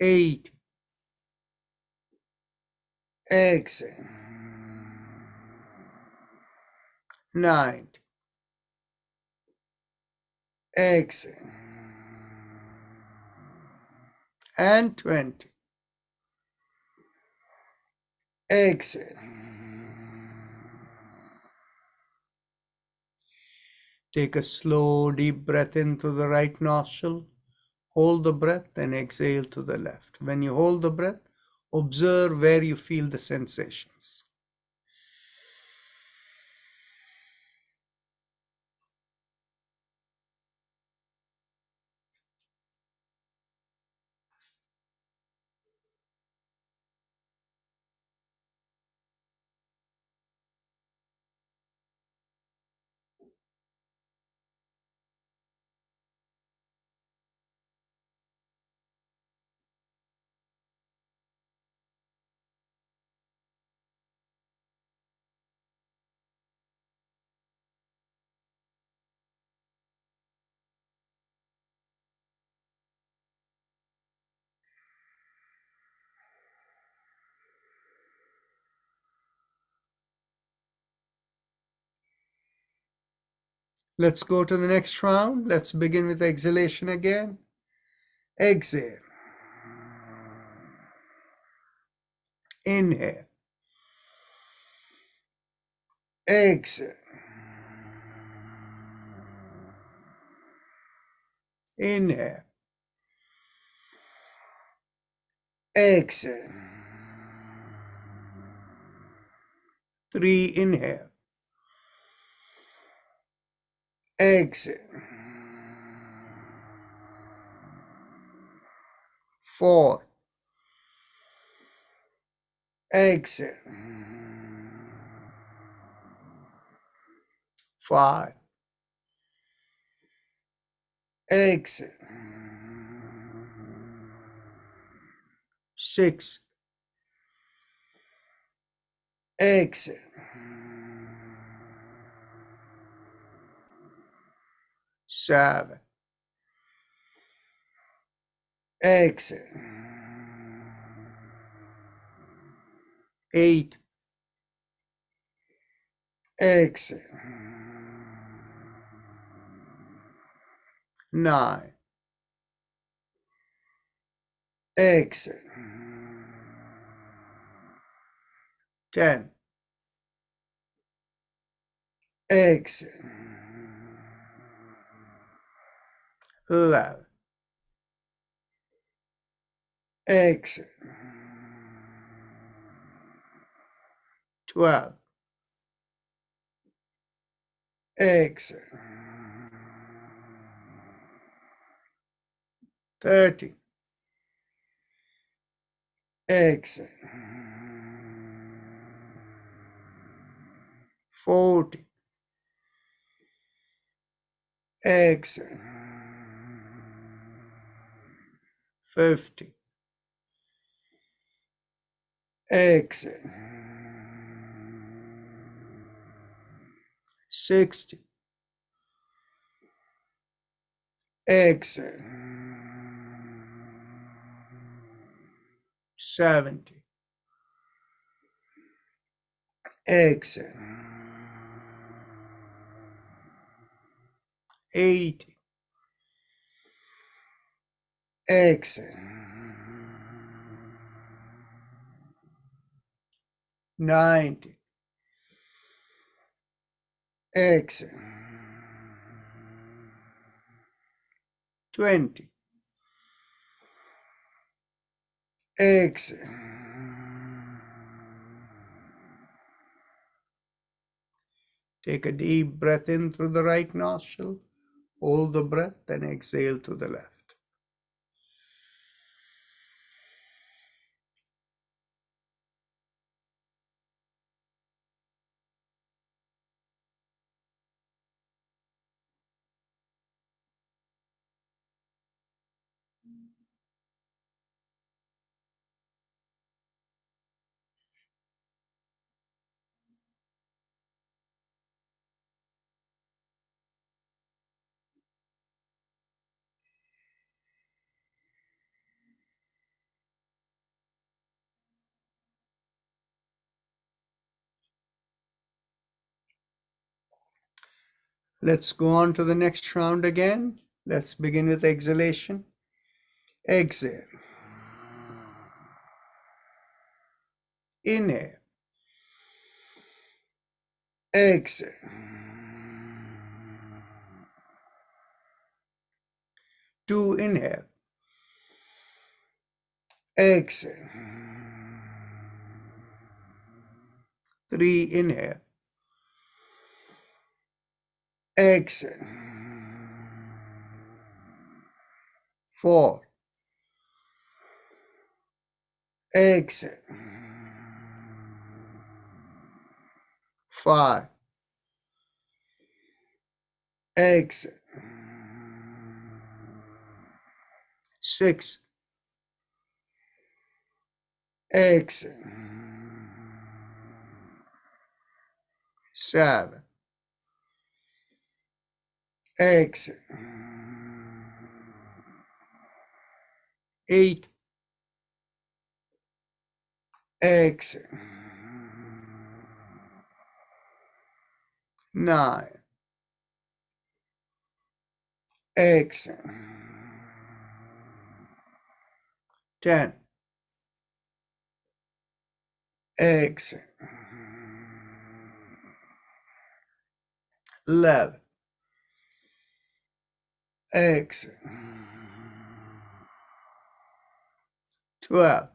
80. Exhale. 90. Exhale. And 20. Exhale. Take a slow, deep breath in through the right nostril. Hold the breath and exhale to the left. When you hold the breath, observe where you feel the sensations. Let's go to the next round. Let's begin with exhalation again. Exhale. Inhale. Exhale. Inhale. Exhale. 3. Inhale. Exhale. 4. Exhale. 5. Exhale. 6. Exhale. 7. Exhale. 8. Exhale. 9. Exhale. 10. Exhale. 11. Exhale. 12. Exhale. 13. Exhale. 14. Exhale. 15. Exhale. 60. Exhale. 70. Exhale. 80. Exhale. 90. Exhale. 20. Exhale. Take a deep breath in through the right nostril. Hold the breath and exhale through the left. Let's go on to the next round again. Let's begin with exhalation. Exhale. Inhale. Exhale. 2, inhale. Exhale. 3, inhale. Exhale. 4. Exhale. 5. Exhale. 6. Exhale. 7. Exhale. 8. Exhale. 9. Exhale. 10. Exhale. 11. Exhale. 12.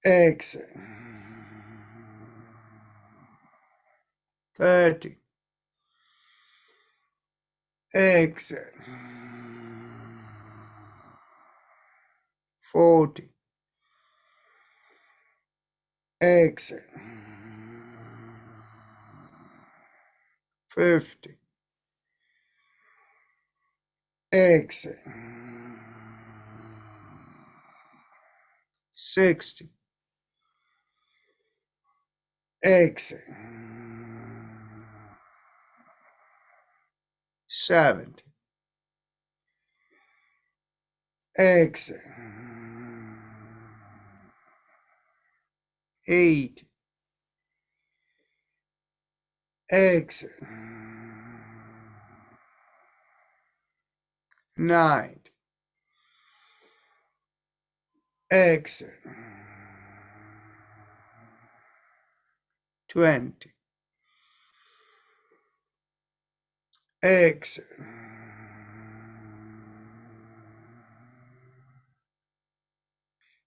Exhale. 13. Exhale. 14. Exhale. 15. Exhale. 60. Exhale. 70. Exhale. 80. Exhale. 90. Exhale. 20. Exhale.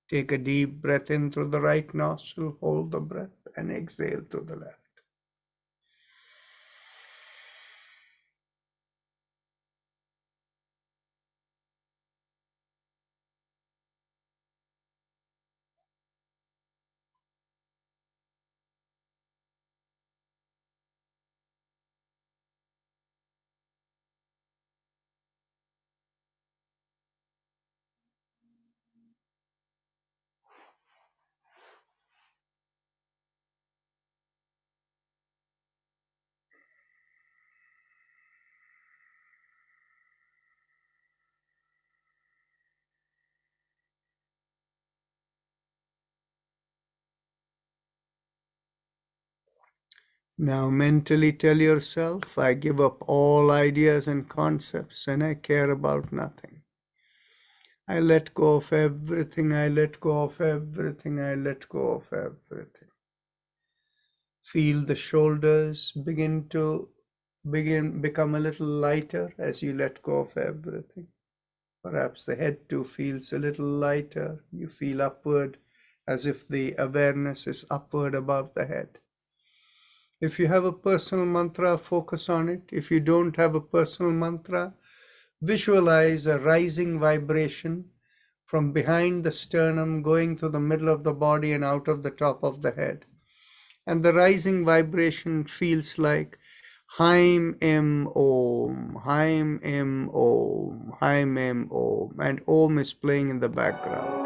Take a deep breath in through the right nostril, hold the breath, and exhale through the left. Now mentally tell yourself, I give up all ideas and concepts and I care about nothing. I let go of everything, I let go of everything, I let go of everything. Feel the shoulders become a little lighter as you let go of everything. Perhaps the head too feels a little lighter. You feel upward as if the awareness is upward above the head. If you have a personal mantra, focus on it. If you don't have a personal mantra, visualize a rising vibration from behind the sternum going to the middle of the body and out of the top of the head. And the rising vibration feels like Haim Em Om, Haim Em Om, Haim Em Om, and Om is playing in the background.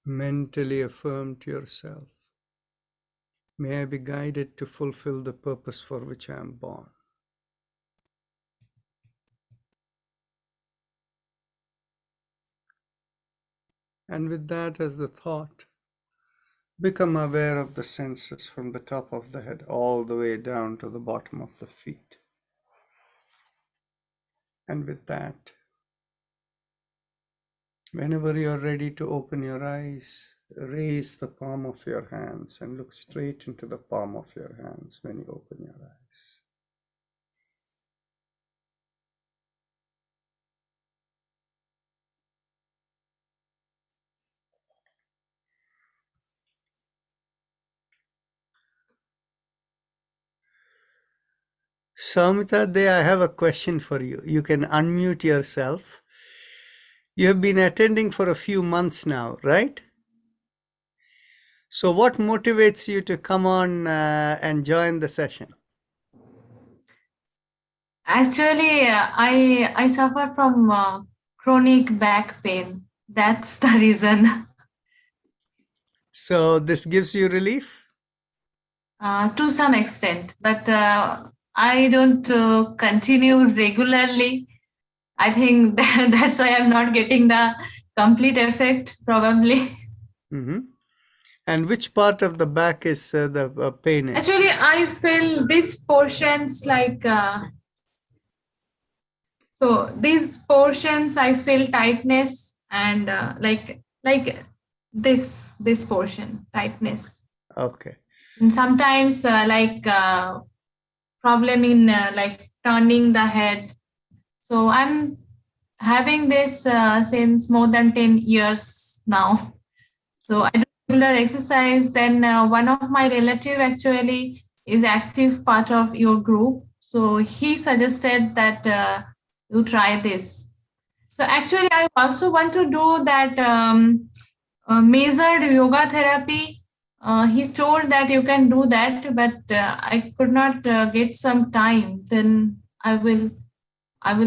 Mentally affirm to yourself, may I be guided to fulfill the purpose for which I am born. And with that as the thought, become aware of the senses from the top of the head all the way down to the bottom of the feet. And with that, whenever you are ready to open your eyes, raise the palm of your hands and look straight into the palm of your hands when you open your eyes. Saumita, I have a question for you. You can unmute yourself. You have been attending for a few months now, right? So what motivates you to come on and join the session? Actually, I suffer from chronic back pain. That's the reason. So this gives you relief? To some extent, but I don't continue regularly. I think that's why I'm not getting the complete effect, probably. Mm-hmm. And which part of the back is the pain in? Actually, I feel these portions like so these portions I feel tightness and like this portion tightness. Okay. And sometimes problem in like turning the head. So I'm having this since more than 10 years now. So I do regular exercise. Then one of my relative actually is active part of your group. So he suggested that you try this. So actually I also want to do that measured yoga therapy he told that you can do that, but I could not get some time. Then I will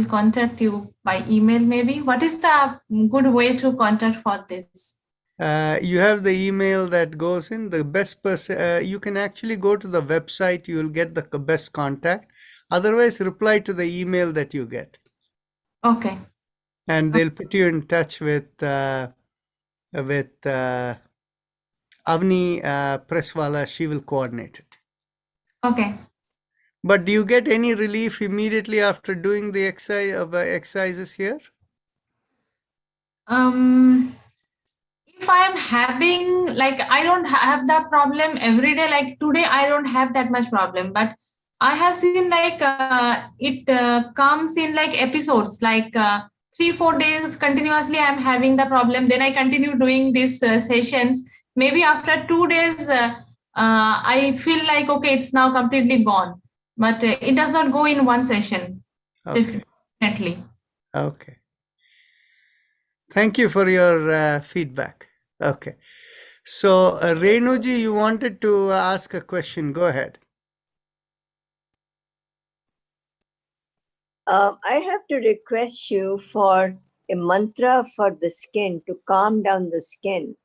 contact you by email maybe. What is the good way to contact for this? You have the email that goes in. The best person, you can actually go to the website, you will get the best contact. Otherwise, reply to the email that you get. Okay. And they'll put you in touch with Avni Presswala. She will coordinate it. Okay. But do you get any relief immediately after doing the exercises here? If I'm having, like, I don't have the problem every day, like today I don't have that much problem, but I have seen like it comes in like episodes, like 3-4 days continuously I'm having the problem, then I continue doing these sessions. Maybe after 2 days I feel like okay, it's now completely gone, but it does not go in one session. Okay. Definitely. Okay. Thank you for your feedback. Okay. So, Renuji, you wanted to ask a question. Go ahead. I have to request you for a mantra for the skin, to calm down the skin.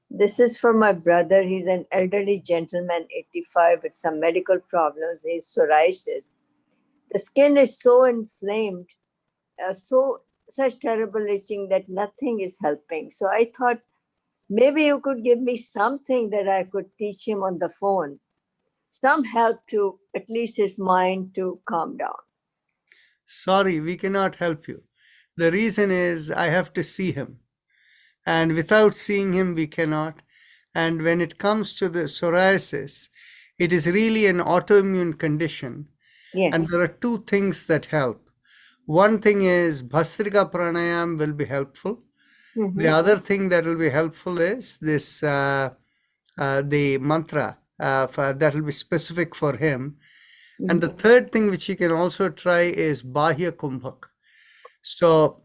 This is for my brother. He's an elderly gentleman, 85, with some medical problems. He has psoriasis. The skin is so inflamed, such terrible itching that nothing is helping. So I thought maybe you could give me something that I could teach him on the phone, some help to at least his mind to calm down. Sorry, we cannot help you. The reason is I have to see him. And without seeing him, we cannot. And when it comes to the psoriasis, it is really an autoimmune condition. Yes. And there are two things that help. One thing is Bhastrika Pranayama will be helpful. Mm-hmm. The other thing that will be helpful is this, the mantra that will be specific for him. Mm-hmm. And the third thing which he can also try is Bahya Kumbhak. So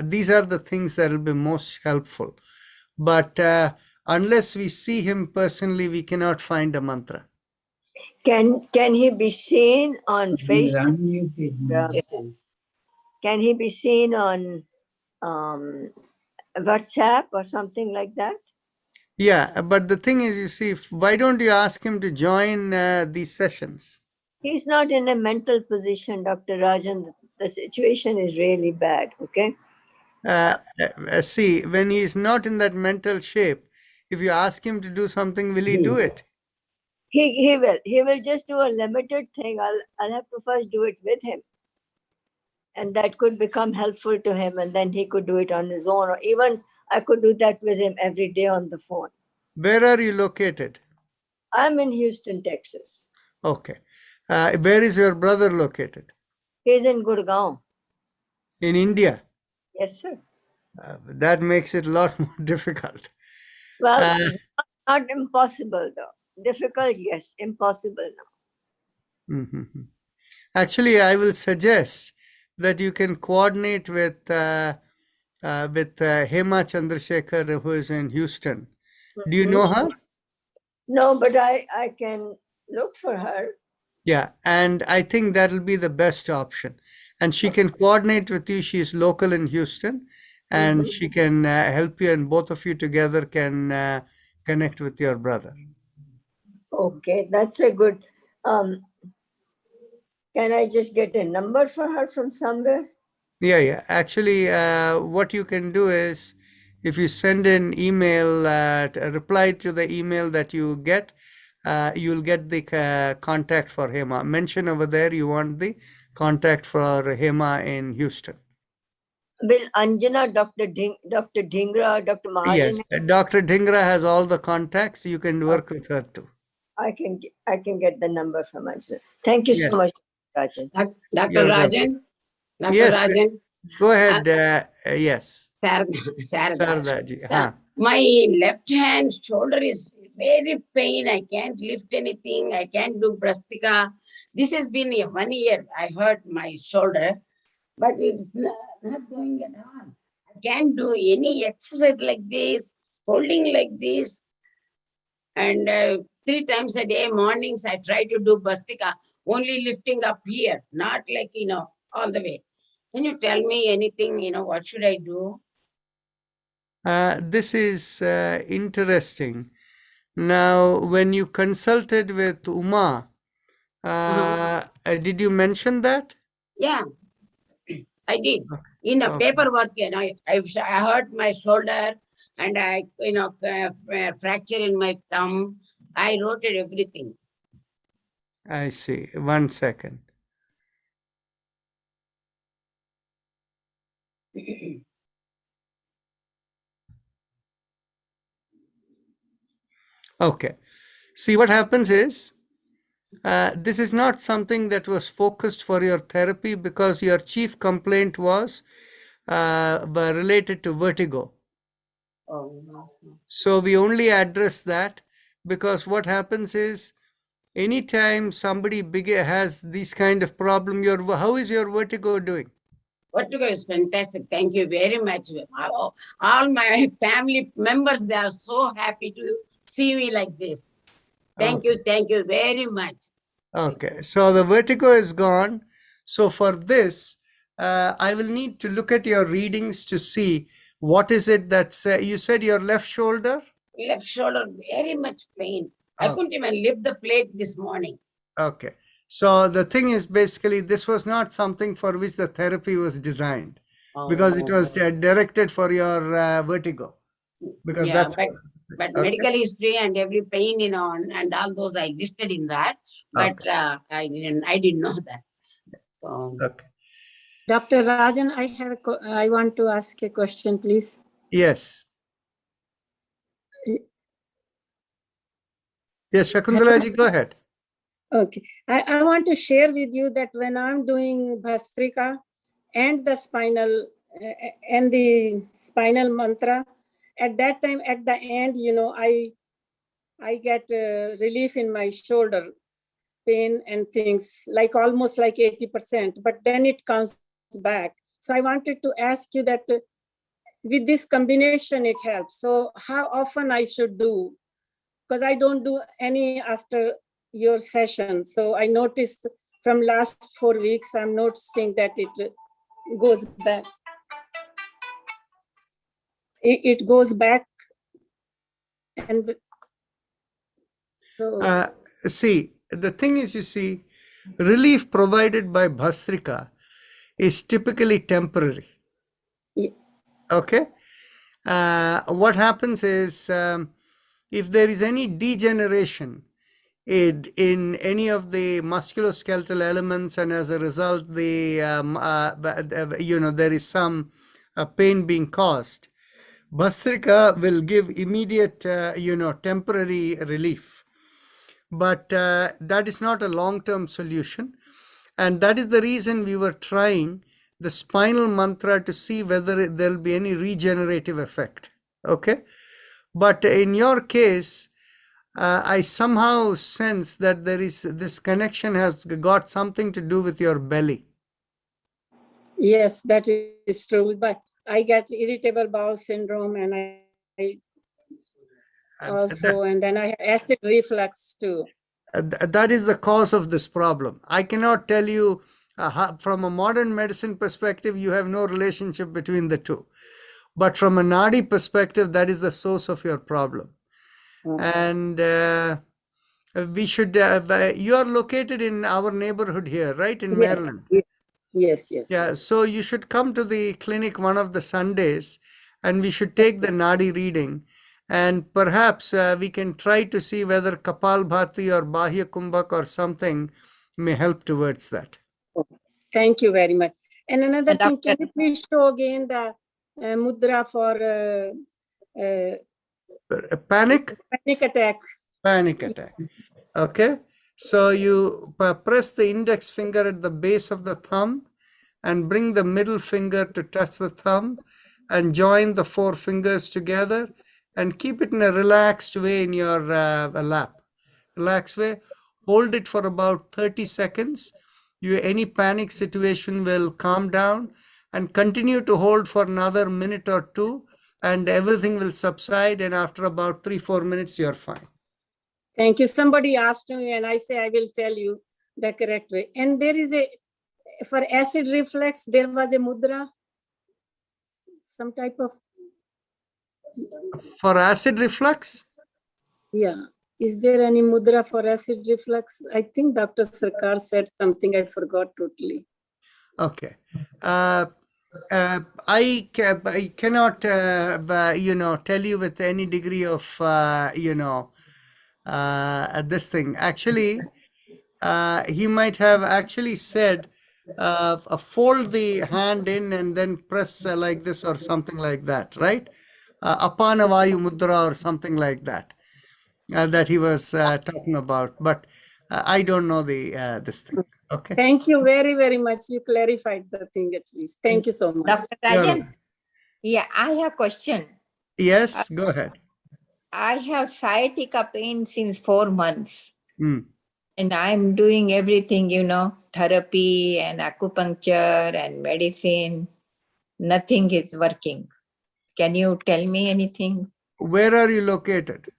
these are the things that will be most helpful. But unless we see him personally, we cannot find a mantra. Can he be seen on Facebook? Can he be seen on WhatsApp or something like that? Yeah, but the thing is, you see, why don't you ask him to join these sessions? He's not in a mental position, Dr. Rajan. The situation is really bad, okay? See, when he is not in that mental shape, if you ask him to do something, will he do it? He will. He will just do a limited thing. I'll have to first do it with him. And that could become helpful to him, and then he could do it on his own, or even I could do that with him every day on the phone. Where are you located? I'm in Houston, Texas. Okay. Where is your brother located? He's in Gurgaon. In India? Yes, sir. That makes it a lot more difficult. Well, not impossible though. Difficult, yes. Impossible now. Mm-hmm. Actually, I will suggest that you can coordinate with Hema Chandrasekhar, who is in Houston. Do you know her? No, but I can look for her. Yeah, and I think that will be the best option. And she can coordinate with you. She is local in Houston, and she can help you, and both of you together can connect with your brother. Okay, that's a good. Can I just get a number for her from somewhere? Yeah. Actually, what you can do is, if you send an email, reply to the email that you get, you'll get the contact for Hema. Mention over there you want the contact for Hema in Houston. Will Anjana, Dr. Dhingra, Dr. Mahajan? Yes, Dr. Dhingra has all the contacts. You can work with her too. I can get the number from Anjana. Thank you so much, Rajan. Dr. Rajan? Dr. Yes, Rajan? Go ahead. Yes. Sarada. Ji. My left hand shoulder is very pain. I can't lift anything. I can't do Bhastrika. This has been 1 year. I hurt my shoulder, but it's not going at all. I can't do any exercise like this, holding like this. And 3 times a day, mornings, I try to do Bhastrika, only lifting up here, not like, all the way. Can you tell me anything, what should I do? This is interesting. Now, when you consulted with Uma, did you mention that? Yeah, I did. Okay. In the Okay. paperwork, I hurt my shoulder and I, fracture in my thumb. I wrote it everything. I see. 1 second. Okay. See, what happens is, this is not something that was focused for your therapy because your chief complaint was related to vertigo. Oh, So we only address that because what happens is, anytime somebody has this kind of problem, how is your vertigo doing? Vertigo is fantastic. Thank you very much. All my family members, they are so happy to see me like this. Thank you very much. Okay, so the vertigo is gone. So for this, I will need to look at your readings to see what is it that you said your left shoulder? Left shoulder, very much pain. I Okay. couldn't even lift the plate this morning. Okay. So the thing is, basically, this was not something for which the therapy was designed because it was directed for your vertigo. Because Yeah, that's but okay. medical history and every pain, and all those I listed in that, but Okay. I didn't know that. Okay. Dr. Rajan, I want to ask a question, please. Yes. Yes, Shakuntalaji, go ahead. Okay. I want to share with you that when I'm doing Bhastrika and the spinal mantra, at that time, at the end, I get relief in my shoulder pain and things, like almost like 80%, but then it comes back. So I wanted to ask you that with this combination, it helps. So how often I should do? Because I don't do any after your session. So I noticed from last 4 weeks, I'm noticing that it goes back. It goes back. And so see, the thing is, you see, relief provided by Bhastrika is typically temporary. yeah. Okay. What happens is, if there is any degeneration in any of the musculoskeletal elements, and as a result, there is some pain being caused, Bhastrika will give immediate, temporary relief. But that is not a long-term solution. And that is the reason we were trying the spinal mantra to see whether there will be any regenerative effect. Okay. But in your case, I somehow sense that this connection has got something to do with your belly. Yes, that is true. But I get irritable bowel syndrome, and I also, and then I have acid reflux too. That is the cause of this problem. I cannot tell you from a modern medicine perspective, you have no relationship between the two. But from a Nadi perspective, that is the source of your problem. And we should, you are located in our neighborhood here, right? In Maryland. Yes. Yeah. So you should come to the clinic one of the Sundays and we should take the Nadi reading. And perhaps we can try to see whether Kapalbhati or Bahya Kumbhak or something may help towards that. Thank you very much. And another thing, can you please show again the mudra for Panic? panic attack? Panic attack. Okay. So you press the index finger at the base of the thumb and bring the middle finger to touch the thumb and join the 4 fingers together and keep it in a relaxed way in your lap. Relaxed way. Hold it for about 30 seconds. Any panic situation will calm down, and continue to hold for another minute or two, and everything will subside. And after about 3-4 minutes, you're fine. Thank you. Somebody asked me and I say, I will tell you the correct way. And there is for acid reflux, there was a mudra, some type of. For acid reflux? Yeah. Is there any mudra for acid reflux? I think Dr. Sarkar said something. I forgot totally. Okay. I cannot, tell you with any degree of, this thing. Actually, he might have actually said, fold the hand in and then press like this or something like that, right? Apana Vayu Mudra or something like that, that he was talking about. But I don't know this thing. Okay. Thank you very, very much. You clarified the thing at least. Thank you so much. Dr. Rajan, yeah, I have a question. Yes, go ahead. I have sciatica pain since 4 months. Mm. And I'm doing everything, therapy and acupuncture and medicine. Nothing is working. Can you tell me anything? Where are you located?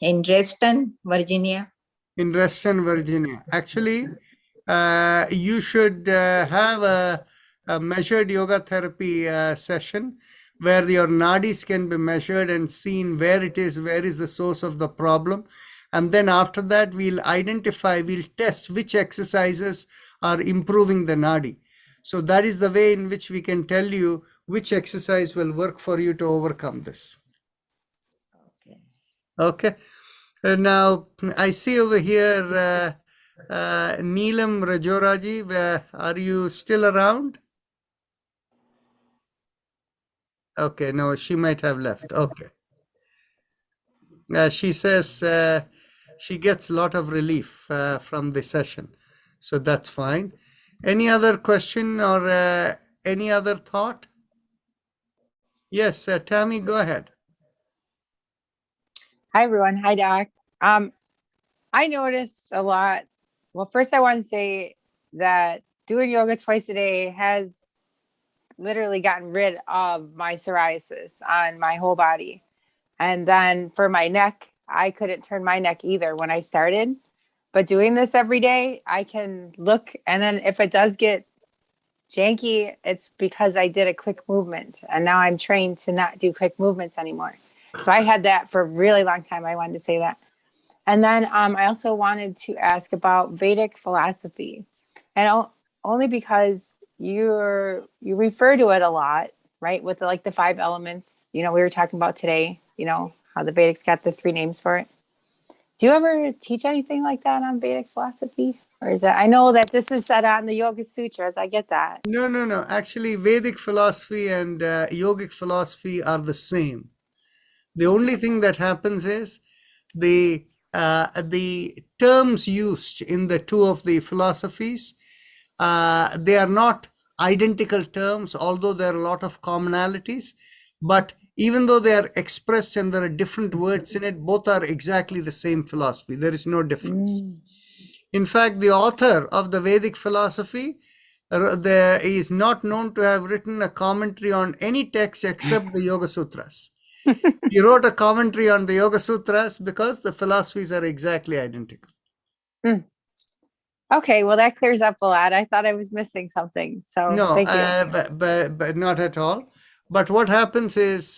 In Reston, Virginia. In Reston, Virginia. Actually, you should have a measured yoga therapy session where your nadis can be measured and seen where is the source of the problem. And then after that, we'll test which exercises are improving the nadi. So that is the way in which we can tell you which exercise will work for you to overcome this. Okay. Now, I see over here Neelam Rajoraji. Are you still around? Okay, no, she might have left. Okay. She says she gets a lot of relief from the session. So that's fine. Any other question or any other thought? Yes, Tammy, go ahead. Hi, everyone. Hi, Doc. I noticed a lot. Well, first, I want to say that doing yoga twice a day has literally gotten rid of my psoriasis on my whole body. And then for my neck, I couldn't turn my neck either when I started. But doing this every day, I can look. And then if it does get janky, it's because I did a quick movement. And now I'm trained to not do quick movements anymore. So I had that for a really long time. I wanted to say that. And then I also wanted to ask about Vedic philosophy. And only because you refer to it a lot, right? With the 5 elements, we were talking about today, how the Vedics got the 3 names for it. Do you ever teach anything like that on Vedic philosophy? Or is that, I know that this is set out in the Yoga Sutras. I get that. No. Actually, Vedic philosophy and yogic philosophy are the same. The only thing that happens is the terms used in the 2 of the philosophies, they are not identical terms, although there are a lot of commonalities. But even though they are expressed and there are different words in it, both are exactly the same philosophy. There is no difference. In fact, the author of the Vedic philosophy is not known to have written a commentary on any text except the Yoga Sutras. He wrote a commentary on the Yoga Sutras because the philosophies are exactly identical. Okay, well, that clears up a lot. I thought I was missing something. So no, thank you. But not at all. But what happens is,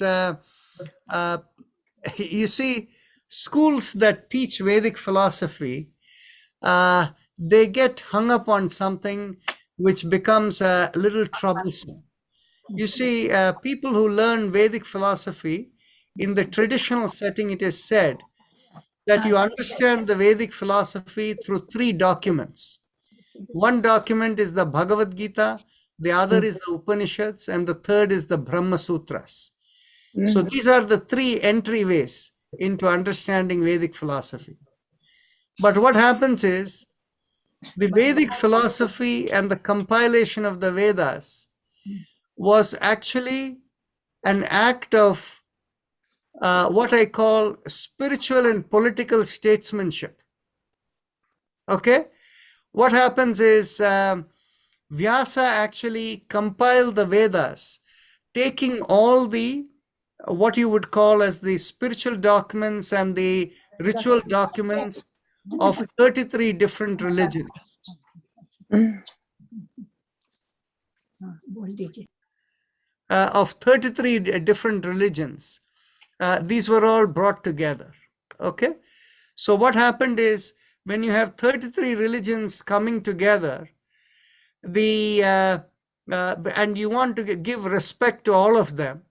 you see, schools that teach Vedic philosophy, they get hung up on something which becomes a little troublesome. You see, people who learn Vedic philosophy, in the traditional setting, it is said that you understand the Vedic philosophy through 3 documents. One document is the Bhagavad-Gita, the other is the Upanishads, and the third is the Brahma Sutras. So these are the 3 entryways into understanding Vedic philosophy. But what happens is, the Vedic philosophy and the compilation of the Vedas was actually an act of what I call spiritual and political statesmanship. Okay? What happens is Vyasa actually compiled the Vedas, taking all the what you would call as the spiritual documents and the ritual documents of 33 different religions. Of 33 different religions. These were all brought together. Okay. So what happened is, when you have 33 religions coming together, and you want to give respect to all of them.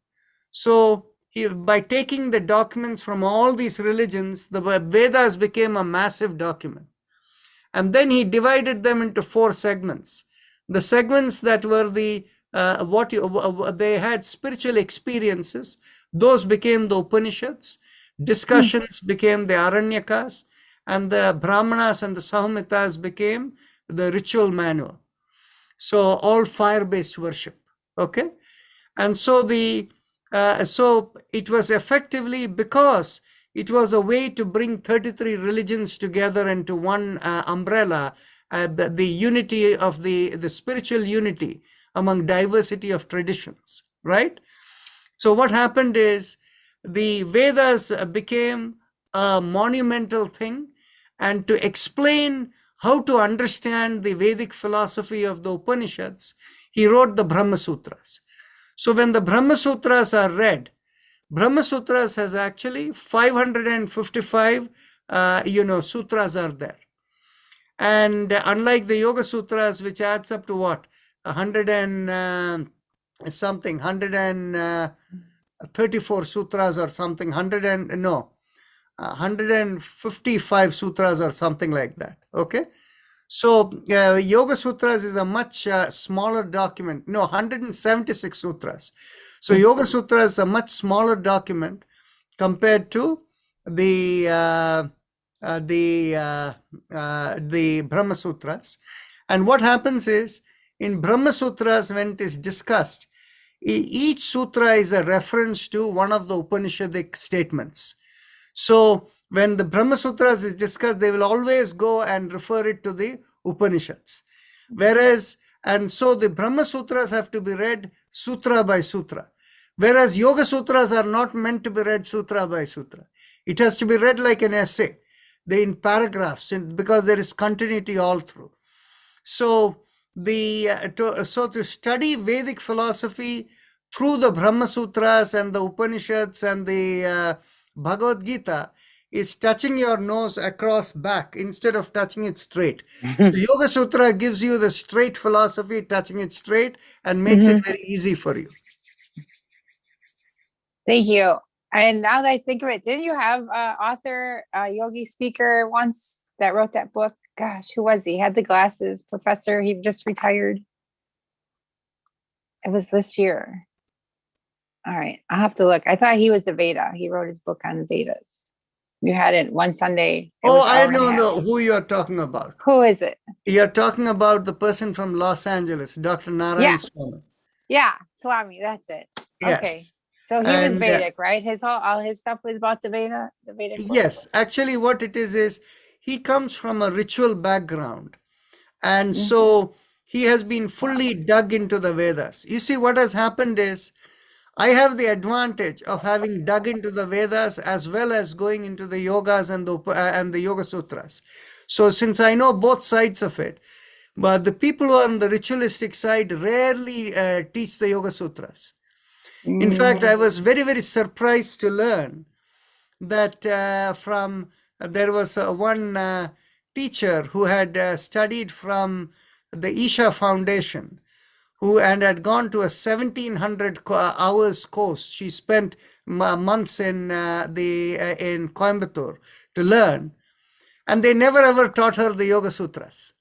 So by taking the documents from all these religions, the Vedas became a massive document. And then he divided them into 4 segments. The segments that were they had spiritual experiences, those became the Upanishads. Discussions became the Aranyakas, and the Brahmanas and the Samhitas became the ritual manual. So all fire-based worship. Okay. And so so it was effectively, because it was a way to bring 33 religions together into one umbrella, the unity of the spiritual unity among diversity of traditions, right? So what happened is, the Vedas became a monumental thing, and to explain how to understand the Vedic philosophy of the Upanishads, he wrote the Brahma Sutras. So when the Brahma Sutras are read, Brahma Sutras has actually 555 sutras are there. And unlike the Yoga Sutras, which adds up to what? 134 sutras or something, 155 sutras or something like that. Okay. So Yoga Sutras is a much smaller document. 176 sutras. So Yoga Sutras is a much smaller document compared to the Brahma Sutras. And what happens is, in Brahma Sutras, when it is discussed, each sutra is a reference to one of the Upanishadic statements. So when the Brahma Sutras is discussed, they will always go and refer it to the Upanishads. And so the Brahma Sutras have to be read sutra by sutra. Whereas Yoga Sutras are not meant to be read sutra by sutra. It has to be read like an essay, in paragraphs, because there is continuity all through. So to study Vedic philosophy through the Brahma Sutras and the Upanishads and the Bhagavad-Gita is touching your nose across back instead of touching it straight. So Yoga Sutra gives you the straight philosophy, touching it straight, and makes it very easy for you. Thank you. And now that I think of it, didn't you have an author, a yogi speaker once that wrote that book? Gosh, who was he? He had the glasses, professor. He just retired. It was this year. All right, I'll have to look. I thought he was the Veda. He wrote his book on the Vedas. You had it one Sunday. I know who you are talking about. Who is it? You're talking about the person from Los Angeles, Dr. Narayan Swami. Yeah, Swami, that's it. Yes. Okay. So he was Vedic, right? All his stuff was about the Veda, the Vedic. Yes, actually what it is he comes from a ritual background. And so he has been fully dug into the Vedas. You see, what has happened is, I have the advantage of having dug into the Vedas as well as going into the yogas and the Yoga Sutras. So since I know both sides of it, but the people who are on the ritualistic side rarely teach the Yoga Sutras. In fact, I was very, very surprised to learn that there was one teacher who had studied from the Isha Foundation, and had gone to a 1700 hours course. She spent months in Coimbatore to learn, and they never ever taught her the Yoga Sutras.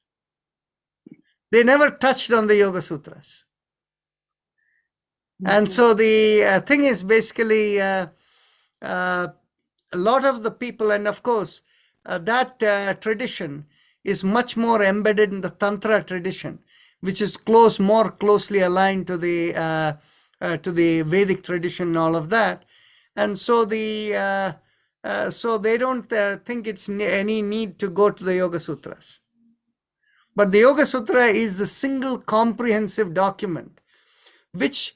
They never touched on the Yoga Sutras. And so the thing is basically a lot of the people, and of course that tradition is much more embedded in the Tantra tradition, which is more closely aligned to the Vedic tradition and all of that. And so so they don't think it's any need to go to the Yoga Sutras. But the Yoga Sutra is the single comprehensive document which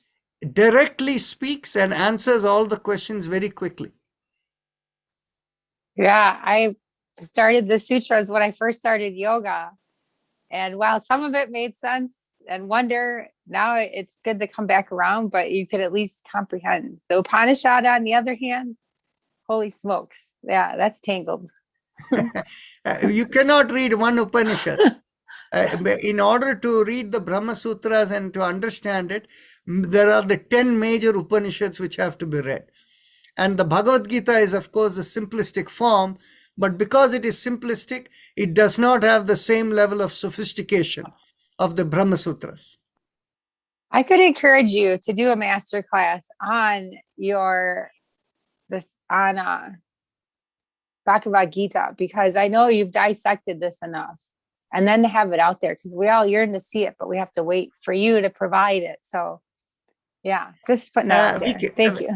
directly speaks and answers all the questions very quickly. Yeah, I started the sutras when I first started yoga. And while some of it made sense and wonder, now it's good to come back around, but you could at least comprehend. The Upanishad, on the other hand, holy smokes. Yeah, that's tangled. You cannot read one Upanishad. In order to read the Brahma Sutras and to understand it, there are the 10 major Upanishads which have to be read. And the Bhagavad-Gita is, of course, the simplistic form, but because it is simplistic, it does not have the same level of sophistication of the Brahma Sutras. I could encourage you to do a master class on Bhagavad-Gita, because I know you've dissected this enough, and then to have it out there, because we all yearn to see it, but we have to wait for you to provide it. So yeah, just putting that out there. Thank you.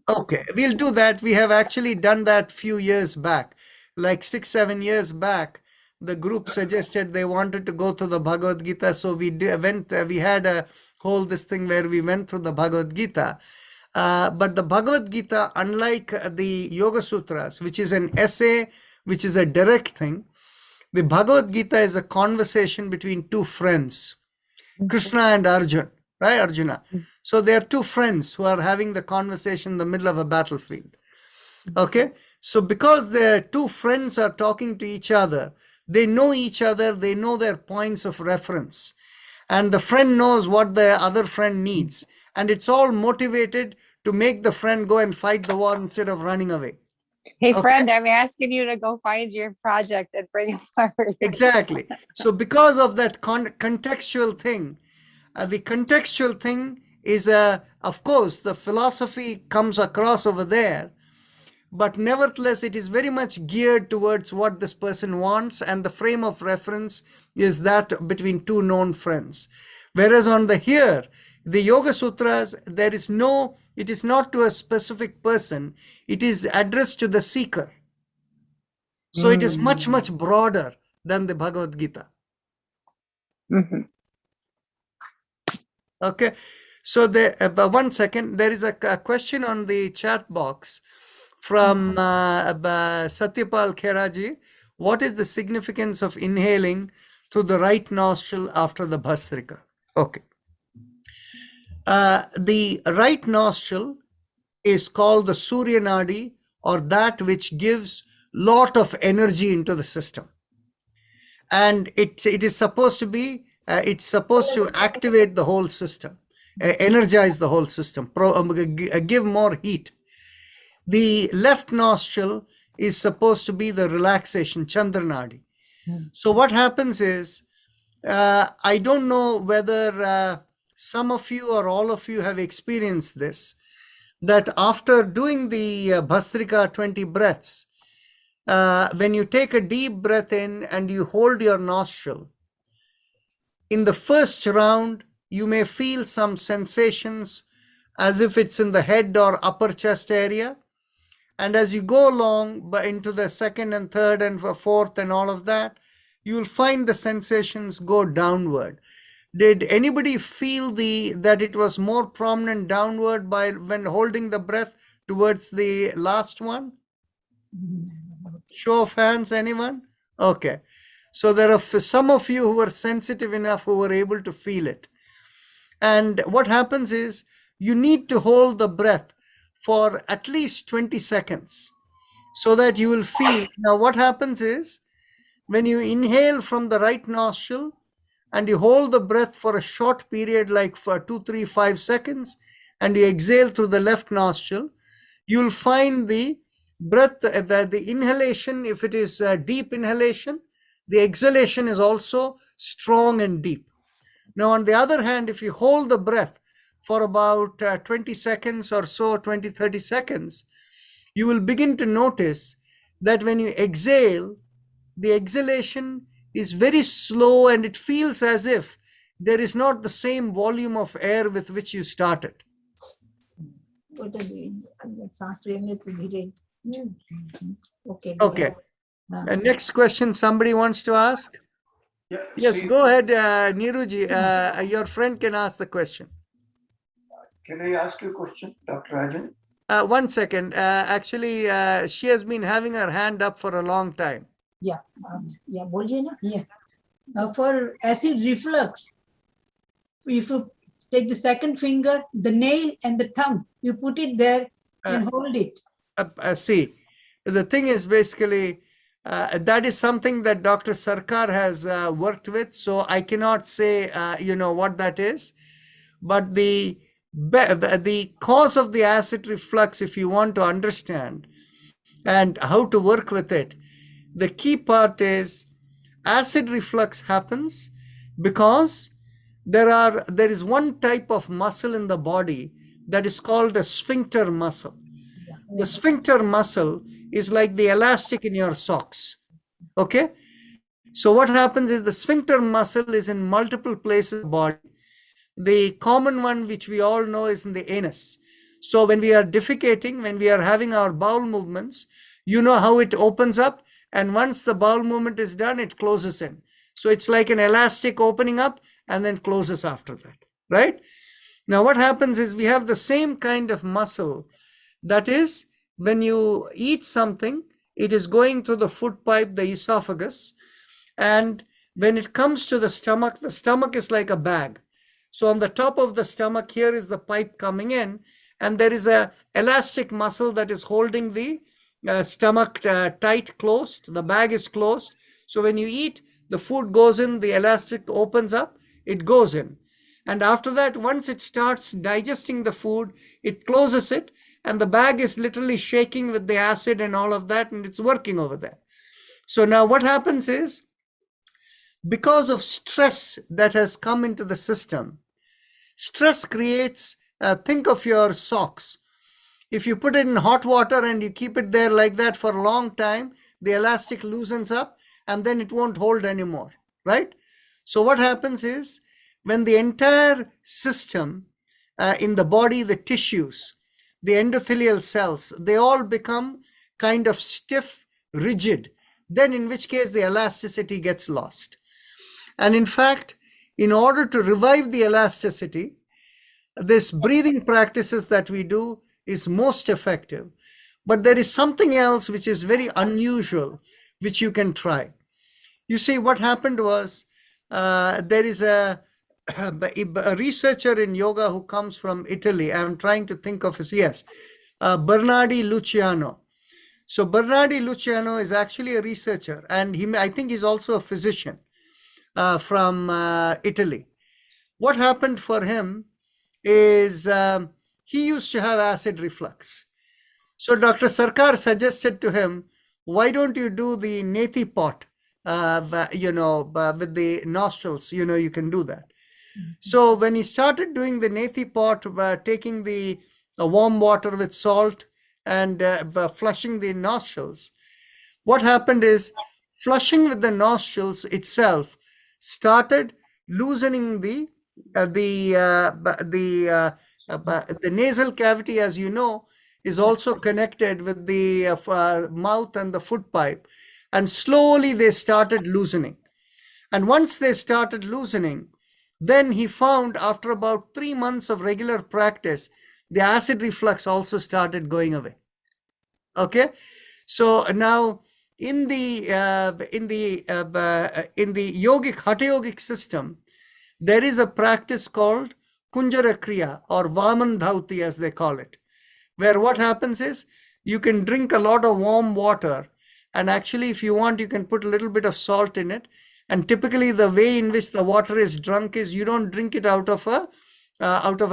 Okay, we'll do that. We have actually done that few years back, like 6-7 years back. The group suggested they wanted to go to the Bhagavad Gita, so we had a whole this thing where we went through the Bhagavad Gita. But the Bhagavad Gita, unlike the Yoga Sutras, which is an essay, which is a direct thing, the Bhagavad Gita is a conversation between two friends, Krishna and Arjuna, right? Arjuna. So they are two friends who are having the conversation in the middle of a battlefield. Okay, so because the two friends are talking to each other, they know each other, they know their points of reference, and the friend knows what the other friend needs, and it's all motivated to make the friend go and fight the war instead of running away. Hey, friend, I'm asking you to go find your project and bring it forward. Exactly. So because of that contextual thing, the contextual thing is, of course, the philosophy comes across over there, but nevertheless, it is very much geared towards what this person wants, and the frame of reference is that between two known friends. Whereas on the Yoga Sutras, it is not to a specific person, it is addressed to the seeker. So it is much, much broader than the Bhagavad Gita. Mm-hmm. Okay, so 1 second, there is a question on the chat box from Satyapal Kheraji. What is the significance of inhaling through the right nostril after the Bhastrika? Okay. The right nostril is called the Surya Nadi, or that which gives lot of energy into the system. And it is supposed to be, it's supposed to activate the whole system, energize the whole system, give more heat. The left nostril is supposed to be the relaxation, Chandranadi. So what happens is, I don't know whether some of you or all of you have experienced this, that after doing the Bhastrika 20 breaths, when you take a deep breath in and you hold your nostril, in the first round, you may feel some sensations as if it's in the head or upper chest area. And as you go along into the second and third and fourth and all of that, you will find the sensations go downward. Did anybody feel that it was more prominent downward when holding the breath towards the last one? Show of hands, anyone? Okay. So there are some of you who were sensitive enough who were able to feel it. And what happens is, you need to hold the breath for at least 20 seconds so that you will feel. Now what happens is, when you inhale from the right nostril and you hold the breath for a short period, like for 2, 3, 5 seconds, and you exhale through the left nostril, you'll find the breath, the inhalation, if it is a deep inhalation, the exhalation is also strong and deep. Now, on the other hand, if you hold the breath for about 20 seconds or so, 20, 30 seconds, you will begin to notice that when you exhale, the exhalation is very slow, and it feels as if there is not the same volume of air with which you started. Okay. Next question somebody wants to ask? Yes, go ahead, Niruji. Your friend can ask the question. Can I ask you a question, Dr. Rajan? 1 second. Actually, she has been having her hand up for a long time. Yeah, बोलिए ना. Yeah. For acid reflux, if you take the second finger, the nail and the thumb, you put it there and hold it. See, the thing is basically that is something that Dr. Sarkar has worked with, so I cannot say what that is, but the cause of the acid reflux, if you want to understand and how to work with it, the key part is acid reflux happens because there is one type of muscle in the body that is called a sphincter muscle. The sphincter muscle is like the elastic in your socks. Okay? So what happens is the sphincter muscle is in multiple places in the body. The common one which we all know is in the anus. So when we are defecating, when we are having our bowel movements, you know how it opens up, and once the bowel movement is done, it closes in. So it's like an elastic opening up and then closes after that, right? Now what happens is we have the same kind of muscle. That is, when you eat something, it is going through the food pipe, the esophagus, and when it comes to the stomach is like a bag. So on the top of the stomach here is the pipe coming in, and there is a elastic muscle that is holding the stomach tight, closed. The bag is closed. So when you eat, the food goes in, the elastic opens up, it goes in. And after that, once it starts digesting the food, it closes it, and the bag is literally shaking with the acid and all of that, and it's working over there. So now what happens is, because of stress that has come into the system, stress creates, think of your socks. If you put it in hot water and you keep it there like that for a long time, the elastic loosens up and then it won't hold anymore, right? So what happens is, when the entire system in the body, the tissues, the endothelial cells, they all become kind of stiff, rigid, then in which case the elasticity gets lost. And in fact, in order to revive the elasticity, this breathing practices that we do is most effective. But there is something else which is very unusual, which you can try. You see, what happened was, there is a researcher in yoga who comes from Italy. I'm trying to think of his, yes, Bernardi Luciano. So Bernardi Luciano is actually a researcher, and I think he's also a physician from Italy. What happened for him is he used to have acid reflux. So Dr. Sarkar suggested to him, why don't you do the neti pot, with the nostrils, you can do that. So when he started doing the neti pot, taking the warm water with salt and flushing the nostrils, what happened is, flushing with the nostrils itself started loosening the nasal cavity, as you know, is also connected with the mouth and the food pipe, and slowly they started loosening. And once they started loosening, then he found, after about 3 months of regular practice, the acid reflux also started going away. Okay, so now in the yogic, hatha yogic system, there is a practice called Kunjara Kriya, or Vaman Dhauti as they call it, where what happens is, you can drink a lot of warm water, and actually if you want, you can put a little bit of salt in it. And typically the way in which the water is drunk is, you don't drink it out of a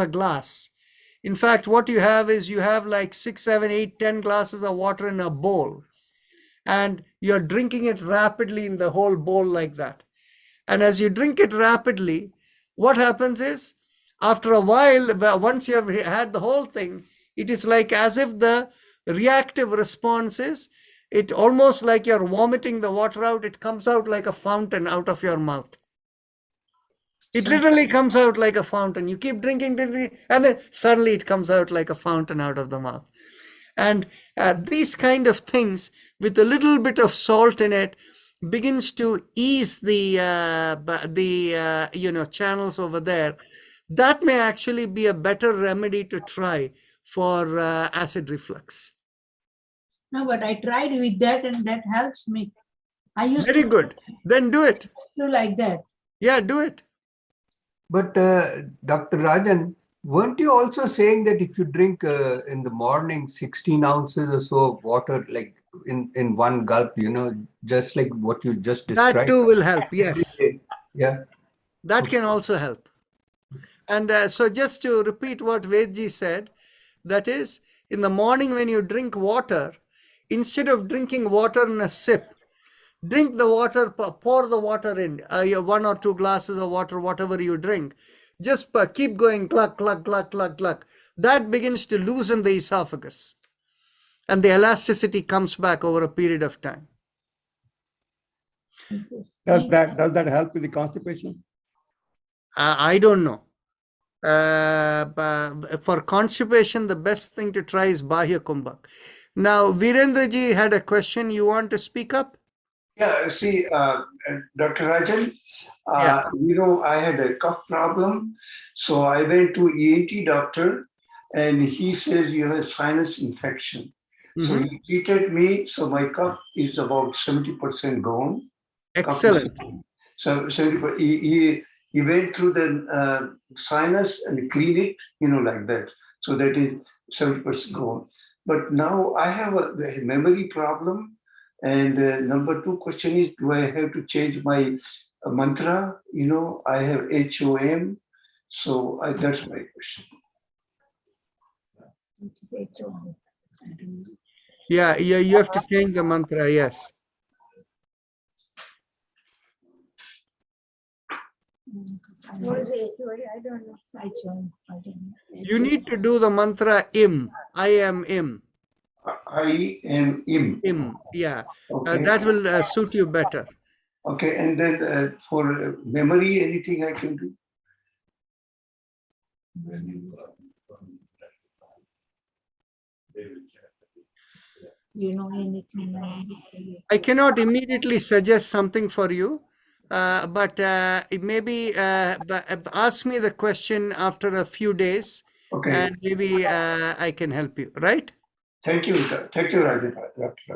glass. In fact, what you have is, you have like 6, 7, 8, 10 glasses of water in a bowl, and you're drinking it rapidly in the whole bowl like that. And as you drink it rapidly, what happens is, after a while, once you have had the whole thing, it is like as if the reactive response is, it almost like you're vomiting the water out. It comes out like a fountain out of your mouth. It literally comes out like a fountain. You keep drinking, and then suddenly it comes out like a fountain out of the mouth. And these kind of things, with a little bit of salt in it, begins to ease the channels over there. that may actually be a better remedy to try for acid reflux. No, but I tried with that and that helps me. I used Very to good. Then do it. do like that. Yeah, do it. But Dr. Rajan, weren't you also saying that if you drink in the morning 16 ounces or so of water, like in one gulp, just like what you just described? That too will help. Yes, Yeah. that can also help. And so just to repeat what Vedji said, that is, in the morning when you drink water, instead of drinking water in a sip, drink the water, pour the water in, 1 or 2 glasses of water, whatever you drink. Just keep going, cluck, cluck, cluck, cluck, cluck. That begins to loosen the esophagus. And the elasticity comes back over a period of time. Does that help with the constipation? I don't know. For constipation, the best thing to try is Bahya Kumbhak. Now, Virendraji had a question. You want to speak up? Yeah, see, Dr. Rajan, Yeah. I had a cough problem. So I went to ENT doctor and he said you have sinus infection. So he treated me. So my cough is about 70% gone. Excellent. So 70%, he went through the sinus and clean it, like that. So that is 70% gone. But now I have a memory problem. And number 2 question is, do I have to change my mantra? I have HOM. So that's my question. Yeah, you have to change the mantra, yes. What is it? I don't know. You need to do the mantra Im. I am Im. I am Im. Im, yeah. Okay. That will suit you better. Okay, and then for memory, anything I can do? You know anything? I cannot immediately suggest something for you, but maybe ask me the question after a few days, Okay. and maybe I can help you, right? Thank you, Rajan.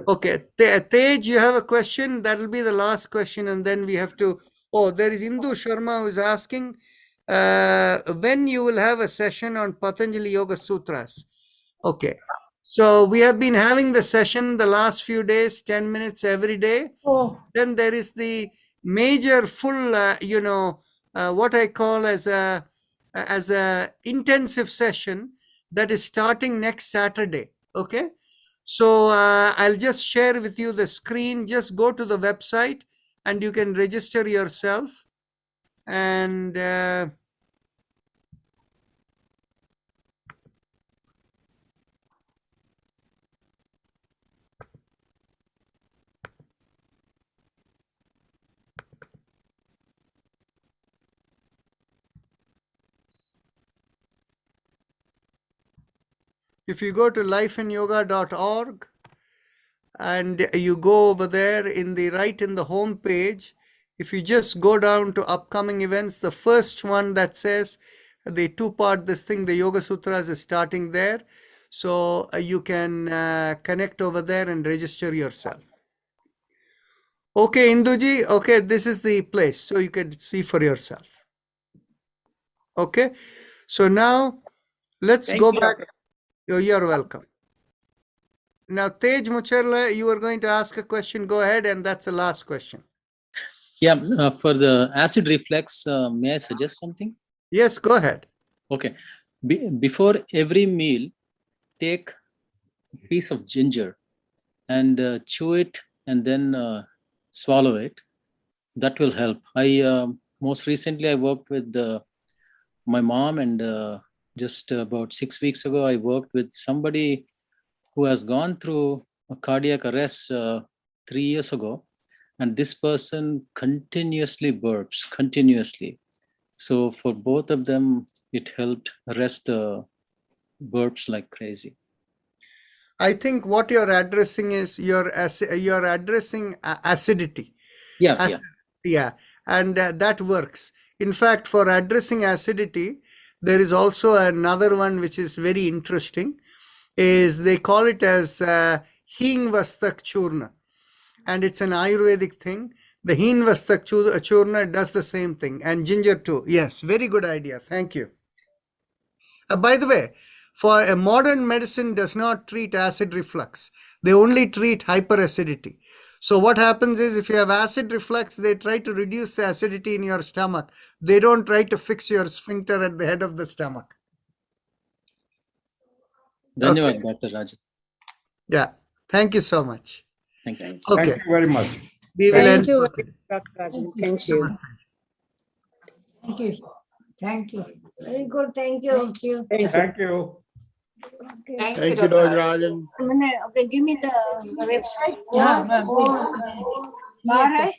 Okay, Tej, you have a question? That will be the last question, and then we have to. Oh, there is Indu Sharma who is asking when you will have a session on Patanjali Yoga Sutras. Okay, so we have been having the session the last few days, 10 minutes every day. Then there is the major full, what I call as a intensive session that is starting next Saturday. Okay. So I'll just share with you the screen. Just go to the website and you can register yourself. And if you go to lifeinyoga.org and you go over there right in the home page, if you just go down to upcoming events, the first one that says the 2-part this thing, the Yoga Sutras, is starting there. So you can connect over there and register yourself. Okay, Induji, okay, this is the place. So you can see for yourself. Okay, so now let's go back. Oh, you're welcome. Now, Tej Mucherla, you were going to ask a question. Go ahead, and that's the last question. Yeah, for the acid reflux, may I suggest something? Yes, go ahead. Okay. Before every meal, take a piece of ginger and chew it and then swallow it. That will help. Most recently, I worked with my mom, and just about 6 weeks ago, I worked with somebody who has gone through a cardiac arrest 3 years ago. And this person continuously burps, continuously. So for both of them, it helped arrest the burps like crazy. I think what you're addressing is you're addressing acidity. Yeah, Yeah, and that works. In fact, for addressing acidity, There is also another one which is very interesting, is they call it as Hing Vastak Churna, and it's an Ayurvedic thing. The Hing Vastak Churna does the same thing, and ginger too. Yes, very good idea. Thank you. By the way, for a modern medicine does not treat acid reflux. They only treat hyperacidity. So what happens is, if you have acid reflux, they try to reduce the acidity in your stomach. They don't try to fix your sphincter at the head of the stomach. Dhanyavad, Dr. Rajan. Yeah. Thank you so much. Thank you. Okay. Thank you very much. We will end. Thank you, Dr. Rajan. Thank you. Thank you. Thank you. Very good. Thank you. Thank you. Thank you. Okay. Thank you, Dr. Rajan. Okay, give me the website. Yeah, ma'am. बाहर है